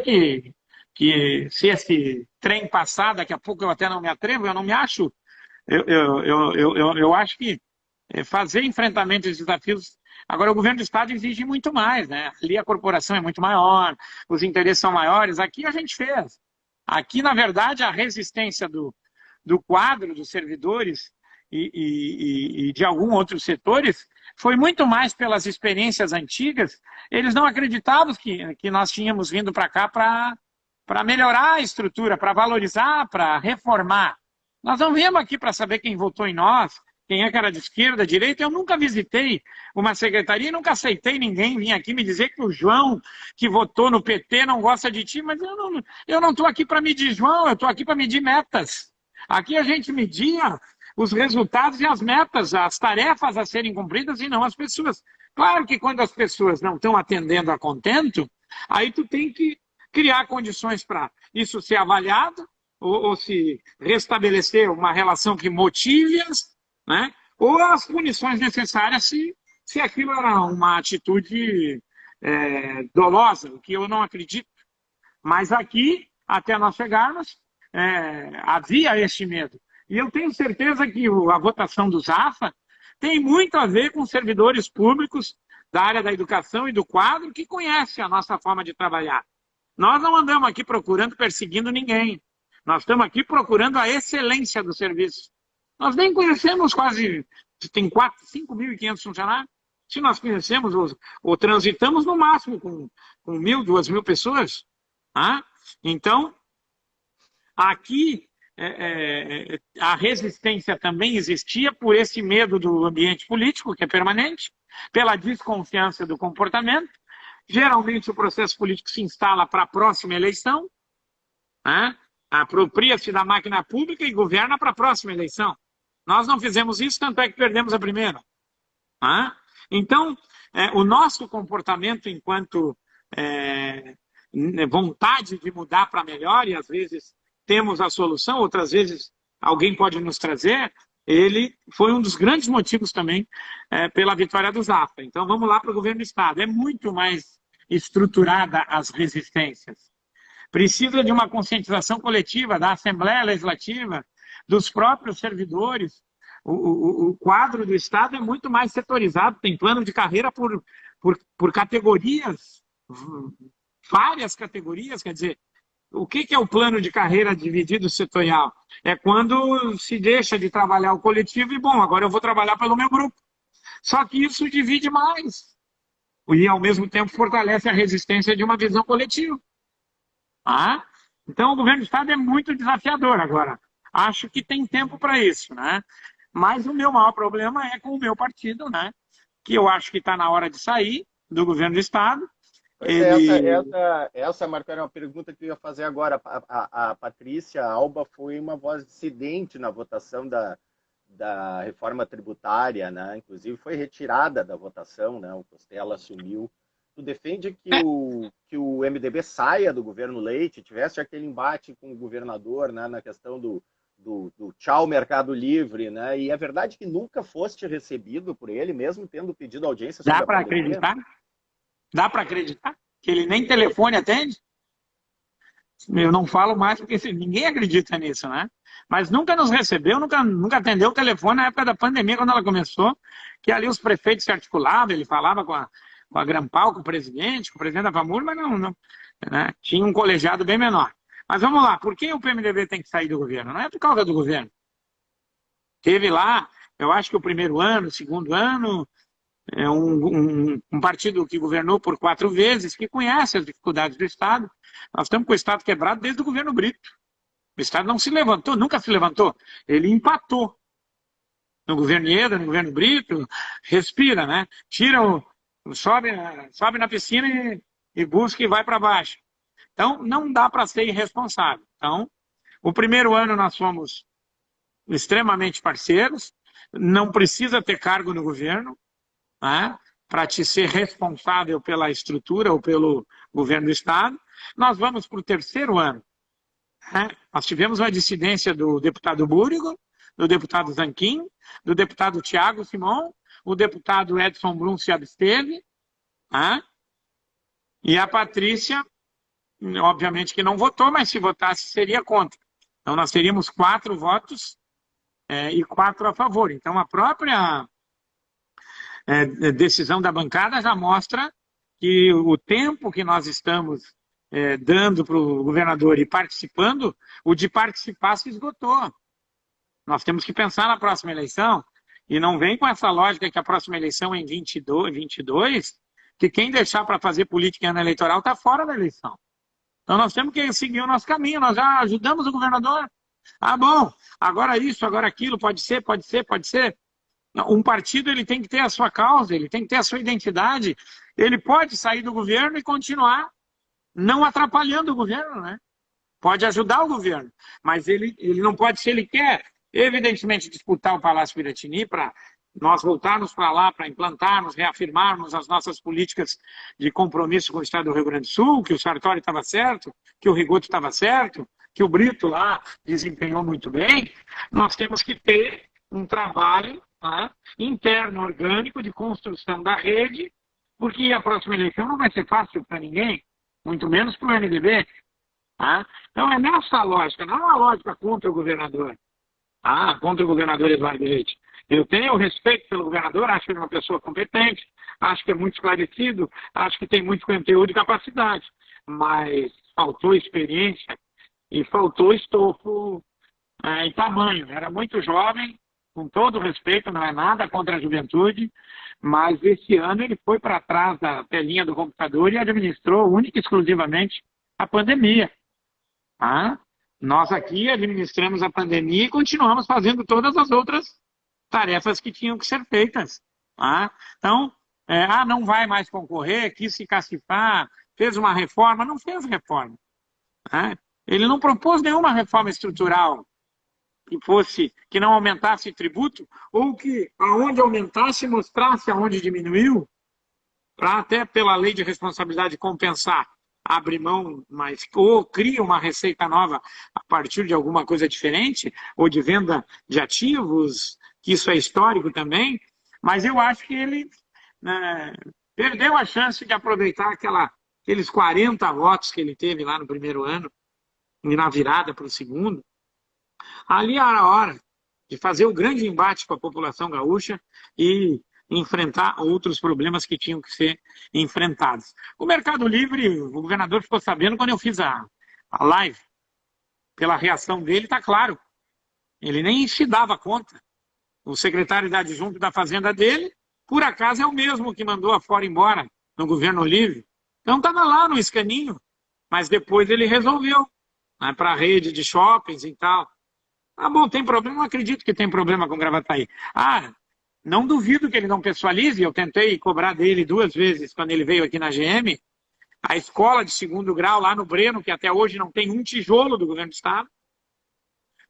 que se esse trem passar, daqui a pouco eu até não me atrevo, eu não me acho. Eu acho que fazer enfrentamento aos desafios. Agora, o governo do Estado exige muito mais, né? Ali a corporação é muito maior, os interesses são maiores. Aqui a gente fez. Aqui, na verdade, a resistência do quadro dos servidores e de alguns outros setores foi muito mais pelas experiências antigas. Eles não acreditavam que nós tínhamos vindo para cá para melhorar a estrutura, para valorizar, para reformar. Nós não viemos aqui para saber quem votou em nós, quem é que era de esquerda, direita. Eu nunca visitei uma secretaria e nunca aceitei ninguém vir aqui me dizer que o João, que votou no PT, não gosta de ti, mas eu não estou aqui para medir João, eu estou aqui para medir metas. Aqui a gente media os resultados e as metas, as tarefas a serem cumpridas e não as pessoas. Claro que quando as pessoas não estão atendendo a contento, aí tu tem que criar condições para isso ser avaliado, ou se restabelecer uma relação que motive-as, né? Ou as punições necessárias se aquilo era uma atitude dolosa, o que eu não acredito. Mas aqui, até nós chegarmos, havia este medo. E eu tenho certeza que a votação do Zafra tem muito a ver com servidores públicos da área da educação e do quadro que conhecem a nossa forma de trabalhar. Nós não andamos aqui procurando, perseguindo ninguém. Nós estamos aqui procurando a excelência do serviço. Nós nem conhecemos quase, tem 5.500 funcionários. Se nós conhecemos ou transitamos no máximo com 1.000, 2.000 pessoas. Ah? Então, aqui a resistência também existia por esse medo do ambiente político, que é permanente, pela desconfiança do comportamento. Geralmente o processo político se instala para a próxima eleição, né? Apropria-se da máquina pública e governa para a próxima eleição. Nós não fizemos isso, tanto é que perdemos a primeira. Né? Então, o nosso comportamento enquanto vontade de mudar para melhor, e às vezes temos a solução, outras vezes alguém pode nos trazer, ele foi um dos grandes motivos também pela vitória do Zafra. Então vamos lá para o governo do Estado. É muito mais estruturada as resistências. Precisa de uma conscientização coletiva da Assembleia Legislativa, dos próprios servidores. O quadro do Estado é muito mais setorizado, tem plano de carreira por categorias, várias categorias, quer dizer, o que é o plano de carreira dividido setorial? É quando se deixa de trabalhar o coletivo e, bom, agora eu vou trabalhar pelo meu grupo. Só que isso divide mais. E, ao mesmo tempo, fortalece a resistência de uma visão coletiva. Ah? Então, o governo do Estado é muito desafiador agora. Acho que tem tempo para isso, né? Mas o meu maior problema é com o meu partido, né? Que eu acho que está na hora de sair do governo do Estado. Essa, Marco, era uma pergunta que eu ia fazer agora. A Patrícia Alba foi uma voz dissidente na votação da reforma tributária, né? Inclusive foi retirada da votação, né? O Costela assumiu. Tu defende que o MDB saia do governo Leite, tivesse aquele embate com o governador, né? Na questão do tchau Mercado Livre, né? E é verdade que nunca foste recebido por ele, mesmo tendo pedido audiência sobre a pandemia. Dá para acreditar? Dá para acreditar que ele nem telefone atende? Eu não falo mais porque ninguém acredita nisso, né? Mas nunca nos recebeu, nunca atendeu o telefone na época da pandemia, quando ela começou, que ali os prefeitos se articulavam, ele falava com a Grampal, com o presidente da FAMUR, mas não né? Tinha um colegiado bem menor. Mas vamos lá, por que o PMDB tem que sair do governo? Não é por causa do governo. Teve lá, eu acho que o primeiro ano, o segundo ano, um partido que governou por 4 vezes, que conhece as dificuldades do Estado. Nós estamos com o Estado quebrado desde o governo Brito. O Estado não se levantou, nunca se levantou. Ele empatou. No governo Ieda, no governo Brito, respira, né? Sobe na piscina e busca e vai para baixo. Então, não dá para ser irresponsável. Então, o primeiro ano nós fomos extremamente parceiros, não precisa ter cargo no governo, né, para te ser responsável pela estrutura ou pelo governo do Estado. Nós vamos para o terceiro ano. Né? Nós tivemos uma dissidência do deputado Búrigo, do deputado Zanquim, do deputado Tiago Simão, o deputado Edson Brum se absteve, né? E a Patrícia, obviamente que não votou, mas se votasse seria contra. Então nós teríamos 4 votos e 4 a favor. Então a própria decisão da bancada já mostra que o tempo que nós estamos dando para o governador e participando, o de participar se esgotou. Nós temos que pensar na próxima eleição e não vem com essa lógica que a próxima eleição é em 22, que quem deixar para fazer política em ano eleitoral está fora da eleição. Então nós temos que seguir o nosso caminho, nós já ajudamos o governador. Ah, bom, agora isso, agora aquilo, pode ser. Um partido ele tem que ter a sua causa, ele tem que ter a sua identidade. Ele pode sair do governo e continuar não atrapalhando o governo, né? Pode ajudar o governo, mas ele não pode, se ele quer, evidentemente, disputar o Palácio Piratini para nós voltarmos para lá para implantarmos, reafirmarmos as nossas políticas de compromisso com o Estado do Rio Grande do Sul, que o Sartori estava certo, que o Rigoto estava certo, que o Brito lá desempenhou muito bem, nós temos que ter um trabalho, tá, interno, orgânico, de construção da rede, porque a próxima eleição não vai ser fácil para ninguém, muito menos para o MDB. Tá? Então é nessa lógica, não é uma lógica contra o governador, contra o governador Eduardo Leite. Eu tenho respeito pelo governador, acho que ele é uma pessoa competente, acho que é muito esclarecido, acho que tem muito conteúdo e capacidade, mas faltou experiência e faltou estofo em tamanho. Era muito jovem, com todo respeito, não é nada contra a juventude, mas esse ano ele foi para trás da telinha do computador e administrou única e exclusivamente a pandemia. Nós aqui administramos a pandemia e continuamos fazendo todas as outras tarefas que tinham que ser feitas. Então, não vai mais concorrer, quis se cacifar, fez uma reforma, não fez reforma. Ele não propôs nenhuma reforma estrutural que não aumentasse tributo, ou que aonde aumentasse mostrasse aonde diminuiu, para até pela lei de responsabilidade compensar, abre mão, mas ou cria uma receita nova a partir de alguma coisa diferente, ou de venda de ativos, que isso é histórico também, mas eu acho que ele perdeu a chance de aproveitar aqueles 40 votos que ele teve lá no primeiro ano, e na virada para o segundo. Ali era a hora de fazer o grande embate com a população gaúcha e enfrentar outros problemas que tinham que ser enfrentados. O Mercado Livre, o governador ficou sabendo quando eu fiz a live. Pela reação dele, está claro. Ele nem se dava conta. O secretário de adjunto da Fazenda dele, por acaso, é o mesmo que mandou a fora embora no governo Olívio. Então estava lá no escaninho, mas depois ele resolveu, para a rede de shoppings e tal. Bom, tem problema? Não acredito que tem problema com Gravataí. Não duvido que ele não pessoalize. Eu tentei cobrar dele 2 vezes quando ele veio aqui na GM. A escola de 2º grau lá no Breno, que até hoje não tem um tijolo do governo do estado.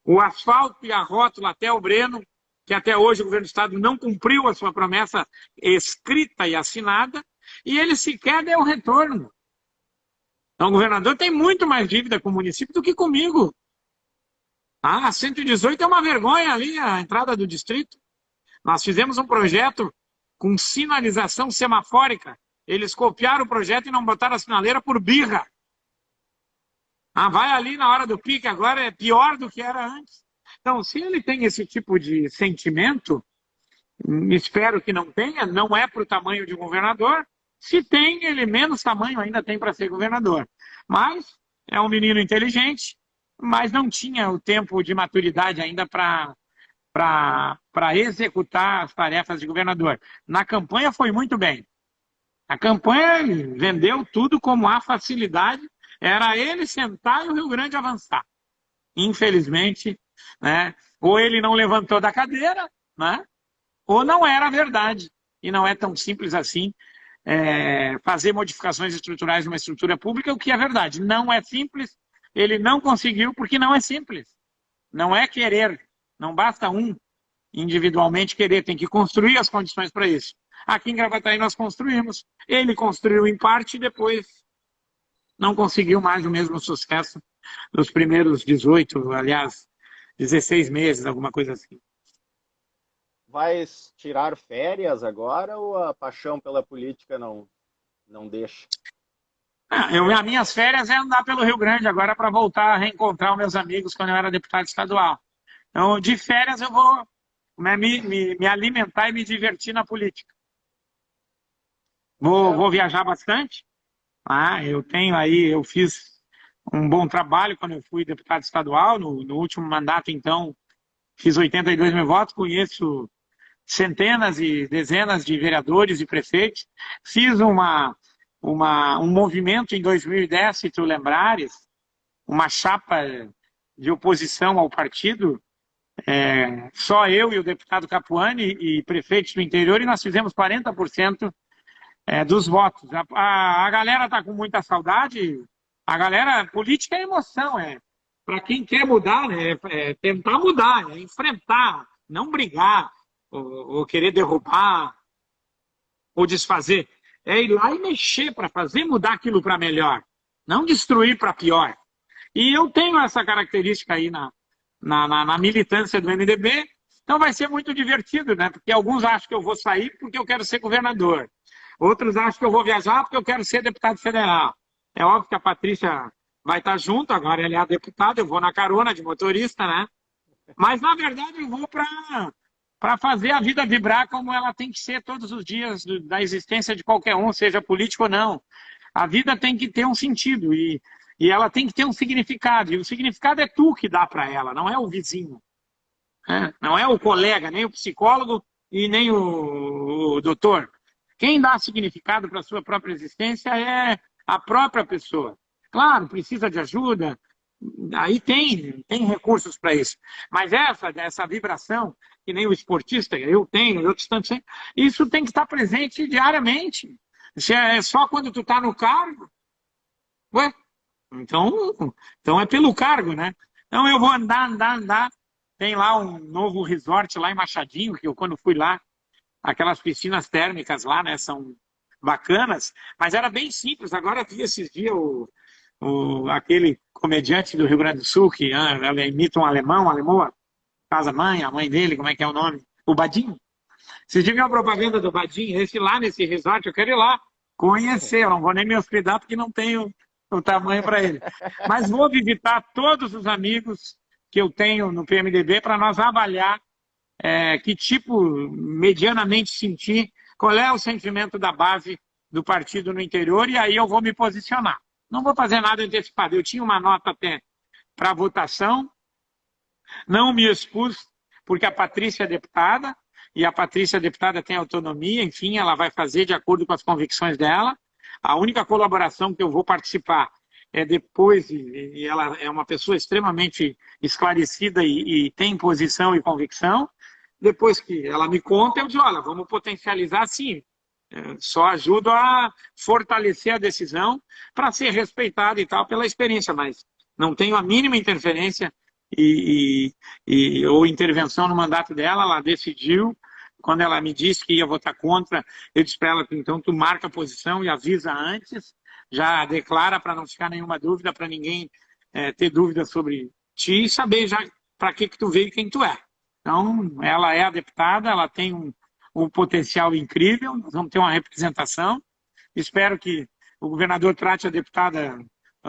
O asfalto e a rótula até o Breno, que até hoje o governo do estado não cumpriu a sua promessa escrita e assinada. E ele sequer deu retorno. Então o governador tem muito mais dívida com o município do que comigo. A 118 é uma vergonha ali, a entrada do distrito. Nós fizemos um projeto com sinalização semafórica. Eles copiaram o projeto e não botaram a sinaleira por birra. Vai ali na hora do pique, agora é pior do que era antes. Então, se ele tem esse tipo de sentimento, espero que não tenha, não é para o tamanho de um governador. Se tem, ele menos tamanho ainda tem para ser governador. Mas é um menino inteligente, mas não tinha o tempo de maturidade ainda para executar as tarefas de governador. Na campanha foi muito bem. A campanha vendeu tudo como a facilidade, era ele sentar e o Rio Grande avançar. Infelizmente, ou ele não levantou da cadeira, ou não era verdade. E não é tão simples assim fazer modificações estruturais numa estrutura pública, o que é verdade. Não é simples. Ele não conseguiu porque não é simples. Não é querer. Não basta um individualmente querer. Tem que construir as condições para isso. Aqui em Gravataí nós construímos. Ele construiu em parte e depois não conseguiu mais o mesmo sucesso nos primeiros 16 meses, alguma coisa assim. Vai tirar férias agora ou a paixão pela política não deixa? As minhas férias é andar pelo Rio Grande agora para voltar a reencontrar os meus amigos quando eu era deputado estadual. Então, de férias eu vou me alimentar e me divertir na política. Vou viajar bastante. Eu fiz um bom trabalho quando eu fui deputado estadual. No último mandato, então, fiz 82 mil votos, conheço centenas e dezenas de vereadores e prefeitos. Fiz um movimento em 2010, se tu lembrares, uma chapa de oposição ao partido, só eu e o deputado Capuani e prefeitos do interior, e nós fizemos 40% dos votos. A galera está com muita saudade. A galera, política é emoção, para quem quer mudar, tentar mudar, enfrentar, não brigar. ou querer derrubar, ou desfazer. É ir lá e mexer para fazer mudar aquilo para melhor, não destruir para pior. E eu tenho essa característica aí na militância do MDB, então vai ser muito divertido, né? Porque alguns acham que eu vou sair porque eu quero ser governador. Outros acham que eu vou viajar porque eu quero ser deputado federal. É óbvio que a Patrícia vai estar junto, agora ela é a deputada, eu vou na carona de motorista, né? Mas, na verdade, eu vou para fazer a vida vibrar como ela tem que ser todos os dias da existência de qualquer um, seja político ou não. A vida tem que ter um sentido e ela tem que ter um significado. E o significado é tu que dá para ela, não é o vizinho. Né? Não é o colega, nem o psicólogo e nem o doutor. Quem dá significado para a sua própria existência é a própria pessoa. Claro, precisa de ajuda, aí tem recursos para isso. Mas essa vibração, que nem o esportista, eu tenho, outros tantos têm, isso tem que estar presente diariamente. Se é só quando tu está no cargo, ué, então é pelo cargo, né? Então eu vou andar. Tem lá um novo resort lá em Machadinho, que eu quando fui lá, aquelas piscinas térmicas lá, né, são bacanas, mas era bem simples. Agora vi esses dias aquele comediante do Rio Grande do Sul, que ela imita um alemão, uma alemoa, casa-mãe, a mãe dele, como é que é o nome? O Badinho. Vocês viram a propaganda do Badinho? Esse lá, nesse resort, eu quero ir lá conhecer. Eu não vou nem me hospedar porque não tenho o tamanho para ele. Mas vou visitar todos os amigos que eu tenho no PMDB para nós avaliar que tipo, medianamente sentir, qual é o sentimento da base do partido no interior, e aí eu vou me posicionar. Não vou fazer nada antecipado. Eu tinha uma nota até para votação, não me expus, porque a Patrícia é deputada, e a Patrícia, deputada, tem autonomia, enfim, ela vai fazer de acordo com as convicções dela. A única colaboração que eu vou participar é depois, e ela é uma pessoa extremamente esclarecida e tem posição e convicção. Depois que ela me conta, eu digo, olha, vamos potencializar sim. Só ajudo a fortalecer a decisão para ser respeitada e tal pela experiência, mas não tenho a mínima interferência ou intervenção no mandato dela. Ela decidiu, quando ela me disse que ia votar contra, eu disse para ela que então tu marca a posição e avisa antes, já declara para não ficar nenhuma dúvida, para ninguém ter dúvida sobre ti e saber já para que tu veio e quem tu é. Então, ela é a deputada, ela tem um potencial incrível, nós vamos ter uma representação. Espero que o governador trate a deputada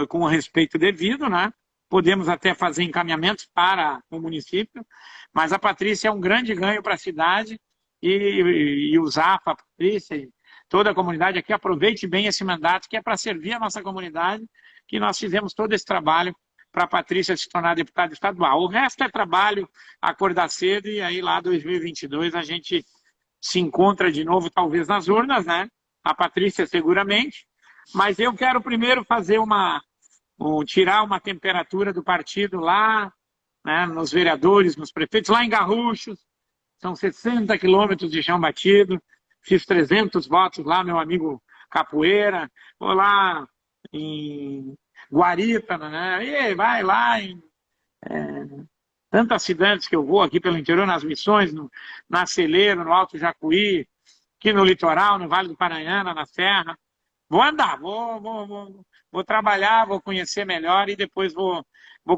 com o respeito devido, né? Podemos até fazer encaminhamentos para o município, mas a Patrícia é um grande ganho para a cidade e o Zapa, a Patrícia e toda a comunidade aqui, aproveite bem esse mandato, que é para servir a nossa comunidade, que nós fizemos todo esse trabalho para a Patrícia se tornar deputada estadual. O resto é trabalho, acordar cedo, e aí lá 2022 a gente se encontra de novo, talvez nas urnas, né? A Patrícia seguramente, mas eu quero primeiro fazer tirar uma temperatura do partido lá, né, nos vereadores, nos prefeitos, lá em Garruchos, são 60 quilômetros de chão batido, fiz 300 votos lá, meu amigo Capoeira, vou lá em Guarita, né? E vai lá em tantas cidades que eu vou aqui pelo interior, nas Missões, na Celeiro, no Alto Jacuí, aqui no litoral, no Vale do Paranhana, na Serra. Vou andar, vou trabalhar, vou conhecer melhor e depois vou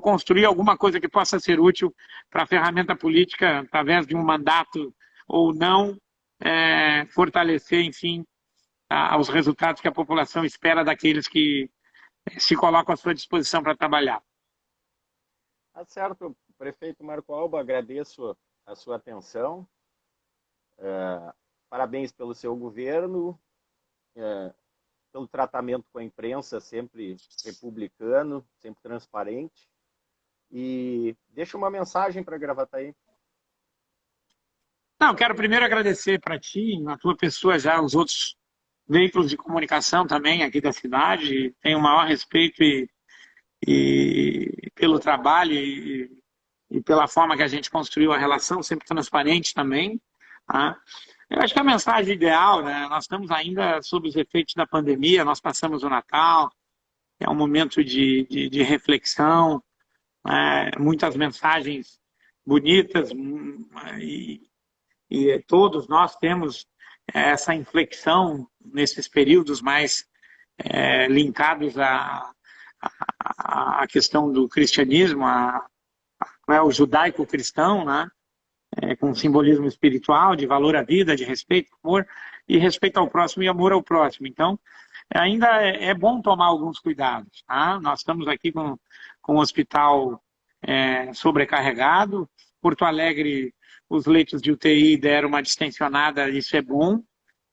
construir alguma coisa que possa ser útil para a ferramenta política, através de um mandato ou não, fortalecer, enfim, os resultados que a população espera daqueles que se colocam à sua disposição para trabalhar. Tá certo, prefeito Marco Alba, agradeço a sua atenção. Parabéns pelo seu governo, pelo tratamento com a imprensa, sempre republicano, sempre transparente. E deixa uma mensagem para Gravataí. Não, quero primeiro agradecer para ti, na tua pessoa, já os outros veículos de comunicação também aqui da cidade. Tenho o maior respeito e pelo trabalho e pela forma que a gente construiu a relação, sempre transparente também. Tá? Eu acho que a mensagem ideal, né? Nós estamos ainda sob os efeitos da pandemia, nós passamos o Natal, é um momento de reflexão, muitas mensagens bonitas e todos nós temos essa inflexão nesses períodos mais linkados à questão do cristianismo, o judaico-cristão, né? Com simbolismo espiritual, de valor à vida, de respeito, amor, e respeito ao próximo e amor ao próximo. Então, ainda é bom tomar alguns cuidados. Tá? Nós estamos aqui com o hospital sobrecarregado. Porto Alegre, os leitos de UTI deram uma distensionada, isso é bom,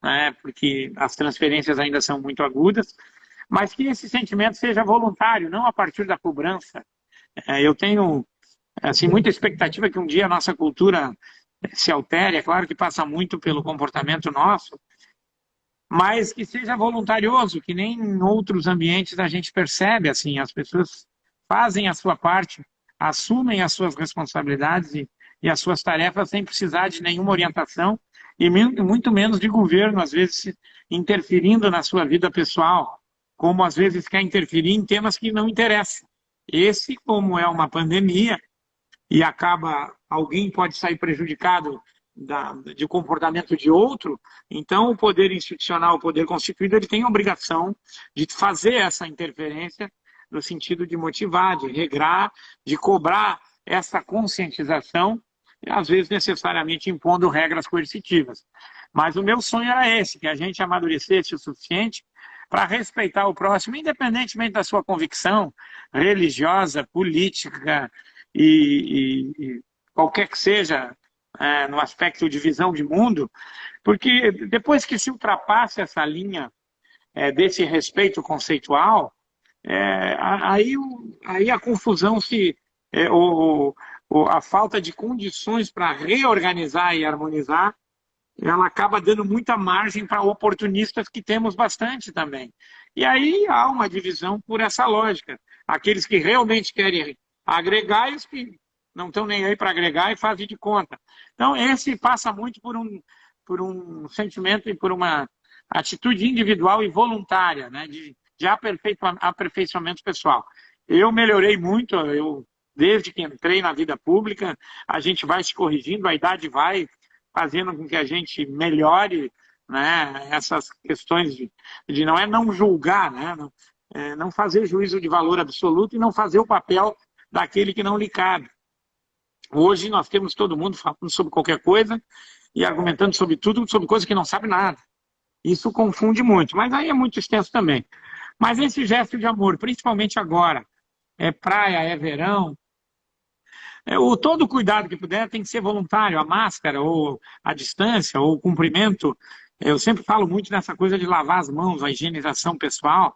né? Porque as transferências ainda são muito agudas, mas que esse sentimento seja voluntário, não a partir da cobrança. Eu tenho assim, muita expectativa que um dia a nossa cultura se altere. É claro que passa muito pelo comportamento nosso, mas que seja voluntarioso, que nem em outros ambientes a gente percebe, assim, as pessoas fazem a sua parte, assumem as suas responsabilidades e as suas tarefas sem precisar de nenhuma orientação e muito menos de governo, às vezes interferindo na sua vida pessoal, como às vezes quer interferir em temas que não interessam. Esse, como é uma pandemia, e alguém pode sair prejudicado de comportamento de outro, então o poder institucional, o poder constituído, ele tem a obrigação de fazer essa interferência no sentido de motivar, de regrar, de cobrar essa conscientização, às vezes necessariamente impondo regras coercitivas. Mas o meu sonho era esse, que a gente amadurecesse o suficiente para respeitar o próximo, independentemente da sua convicção religiosa, política, e qualquer que seja no aspecto de visão de mundo, porque depois que se ultrapassa essa linha desse respeito conceitual, aí a confusão a falta de condições para reorganizar e harmonizar, ela acaba dando muita margem para oportunistas, que temos bastante também. E aí há uma divisão por essa lógica. Aqueles que realmente querem agregar e os que não estão nem aí para agregar e fazem de conta. Então, esse passa muito por um sentimento e por uma atitude individual e voluntária, né, de aperfeiçoamento pessoal. Eu melhorei muito, desde que entrei na vida pública, a gente vai se corrigindo, a idade vai fazendo com que a gente melhore, né, essas questões de não julgar, né, não fazer juízo de valor absoluto e não fazer o papel daquele que não lhe cabe. Hoje nós temos todo mundo falando sobre qualquer coisa e argumentando sobre tudo, sobre coisa que não sabe nada. Isso confunde muito, mas aí é muito extenso também. Mas esse gesto de amor, principalmente agora, é praia, é verão, todo o cuidado que puder tem que ser voluntário, a máscara, ou a distância, ou o cumprimento. Eu sempre falo muito nessa coisa de lavar as mãos, a higienização pessoal.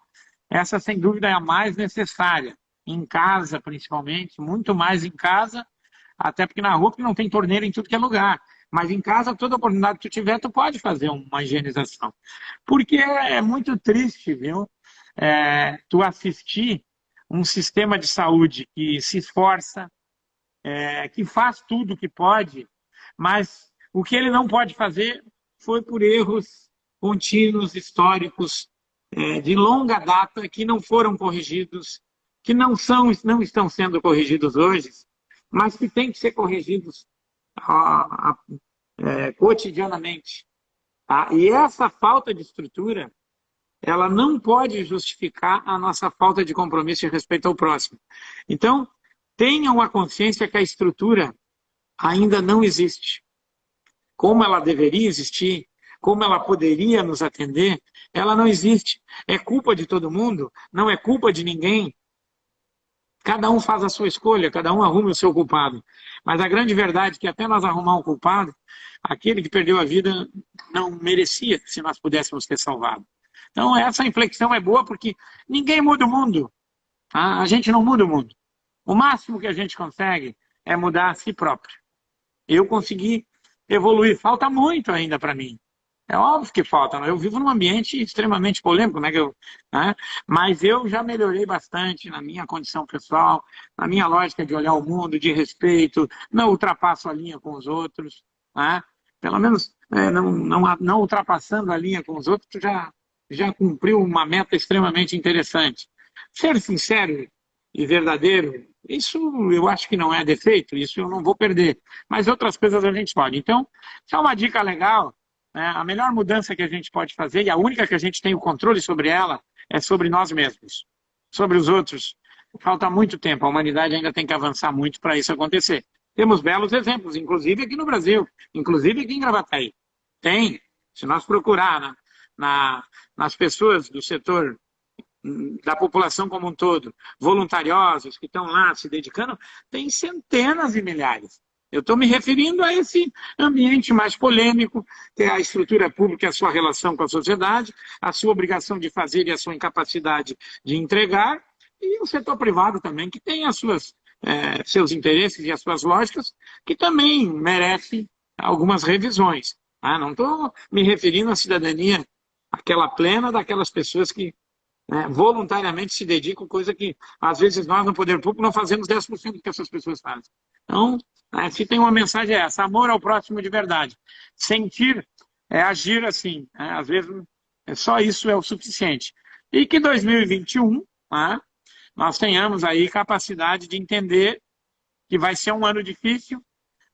Essa, sem dúvida, é a mais necessária. Em casa, principalmente, muito mais em casa, até porque na rua não tem torneira em tudo que é lugar. Mas em casa, toda oportunidade que tu tiver, tu pode fazer uma higienização. Porque é muito triste, viu? Tu assistir um sistema de saúde que se esforça, que faz tudo o que pode, mas o que ele não pode fazer foi por erros contínuos, históricos, de longa data, que não foram corrigidos, que não estão sendo corrigidos hoje, mas que têm que ser corrigidos cotidianamente. Tá? E essa falta de estrutura, ela não pode justificar a nossa falta de compromisso e respeito ao próximo. Então, tenham a consciência que a estrutura ainda não existe. Como ela deveria existir, como ela poderia nos atender, ela não existe. É culpa de todo mundo? Não é culpa de ninguém. Cada um faz a sua escolha, cada um arruma o seu culpado. Mas a grande verdade é que até nós arrumar um culpado, aquele que perdeu a vida não merecia, se nós pudéssemos ter salvado. Então essa inflexão é boa porque ninguém muda o mundo. Tá? A gente não muda o mundo. O máximo que a gente consegue é mudar a si próprio. Eu consegui evoluir. Falta muito ainda para mim. É óbvio que falta. Eu vivo num ambiente extremamente polêmico, né? Mas eu já melhorei bastante na minha condição pessoal, na minha lógica de olhar o mundo, de respeito, não ultrapasso a linha com os outros. Né? Pelo menos não ultrapassando a linha com os outros, já cumpriu uma meta extremamente interessante. Ser sincero e verdadeiro Isso eu acho que não é defeito, isso eu não vou perder. Mas outras coisas a gente pode. Então, isso é uma dica legal, né? A melhor mudança que a gente pode fazer, e a única que a gente tem o controle sobre ela, é sobre nós mesmos. Sobre os outros, falta muito tempo. A humanidade ainda tem que avançar muito para isso acontecer. Temos belos exemplos, inclusive aqui no Brasil, inclusive aqui em Gravataí. Tem, se nós procurar nas pessoas do setor da população como um todo, voluntariosos que estão lá se dedicando, tem centenas e milhares. Eu estou me referindo a esse ambiente mais polêmico, que é a estrutura pública e a sua relação com a sociedade, a sua obrigação de fazer e a sua incapacidade de entregar, e o setor privado também, que tem seus interesses e as suas lógicas, que também merece algumas revisões. Não estou me referindo à cidadania, aquela plena daquelas pessoas que voluntariamente se dedicam, coisa que às vezes nós no poder público não fazemos 10% do que essas pessoas fazem. Então, se tem uma mensagem é essa: amor ao próximo de verdade. Sentir é agir assim. Às vezes só isso é o suficiente. E que 2021 nós tenhamos aí capacidade de entender que vai ser um ano difícil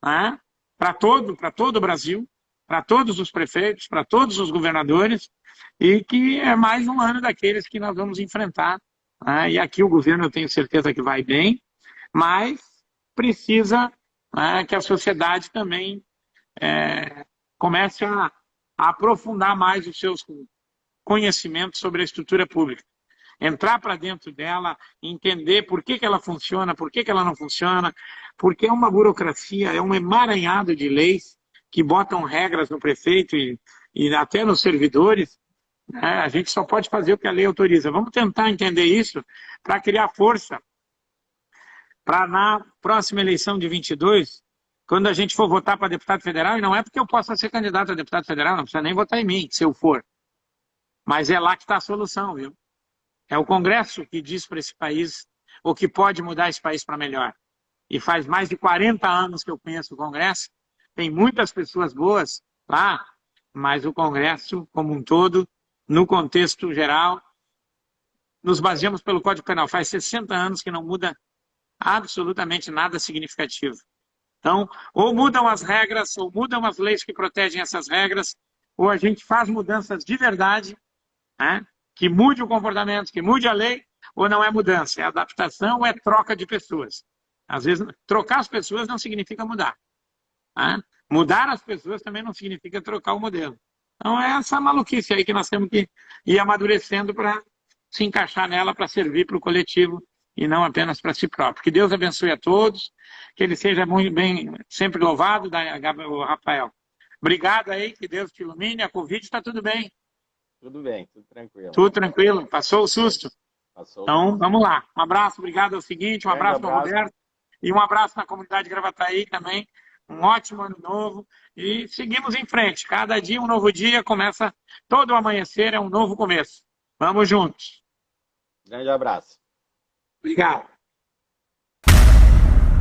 para todo o Brasil, para todos os prefeitos, para todos os governadores, e que é mais um ano daqueles que nós vamos enfrentar. E aqui o governo eu tenho certeza que vai bem, mas precisa que a sociedade também comece a aprofundar mais os seus conhecimentos sobre a estrutura pública. Entrar para dentro dela, entender por que ela funciona, por que ela não funciona, porque é uma burocracia, é um emaranhado de leis que botam regras no prefeito e até nos servidores. A gente só pode fazer o que a lei autoriza. Vamos tentar entender isso para criar força para na próxima eleição de 22, quando a gente for votar para deputado federal, e não é porque eu possa ser candidato a deputado federal, não precisa nem votar em mim, se eu for. Mas é lá que está a solução, viu? É o Congresso que diz para esse país o que pode mudar esse país para melhor. E faz mais de 40 anos que eu conheço o Congresso, tem muitas pessoas boas lá, mas o Congresso, como um todo, no contexto geral, nos baseamos pelo Código Penal. Faz 60 anos que não muda absolutamente nada significativo. Então, ou mudam as regras, ou mudam as leis que protegem essas regras, ou a gente faz mudanças de verdade, que mude o comportamento, que mude a lei, ou não é mudança, é adaptação, ou é troca de pessoas. Às vezes, trocar as pessoas não significa mudar. Mudar as pessoas também não significa trocar o modelo. Então, é essa maluquice aí que nós temos que ir amadurecendo para se encaixar nela, para servir para o coletivo e não apenas para si próprio. Que Deus abençoe a todos, que ele seja muito bem, sempre louvado, Rafael. Obrigado aí, que Deus te ilumine. A Covid está tudo bem? Tudo bem, tudo tranquilo. Tudo tranquilo, passou o susto? Passou. Então, vamos lá. Um abraço, obrigado. É o seguinte, um abraço para o Roberto e um abraço na comunidade de Gravataí também. Um ótimo ano novo e seguimos em frente. Cada dia um novo dia, começa todo o amanhecer, é um novo começo. Vamos juntos. Grande abraço. Obrigado.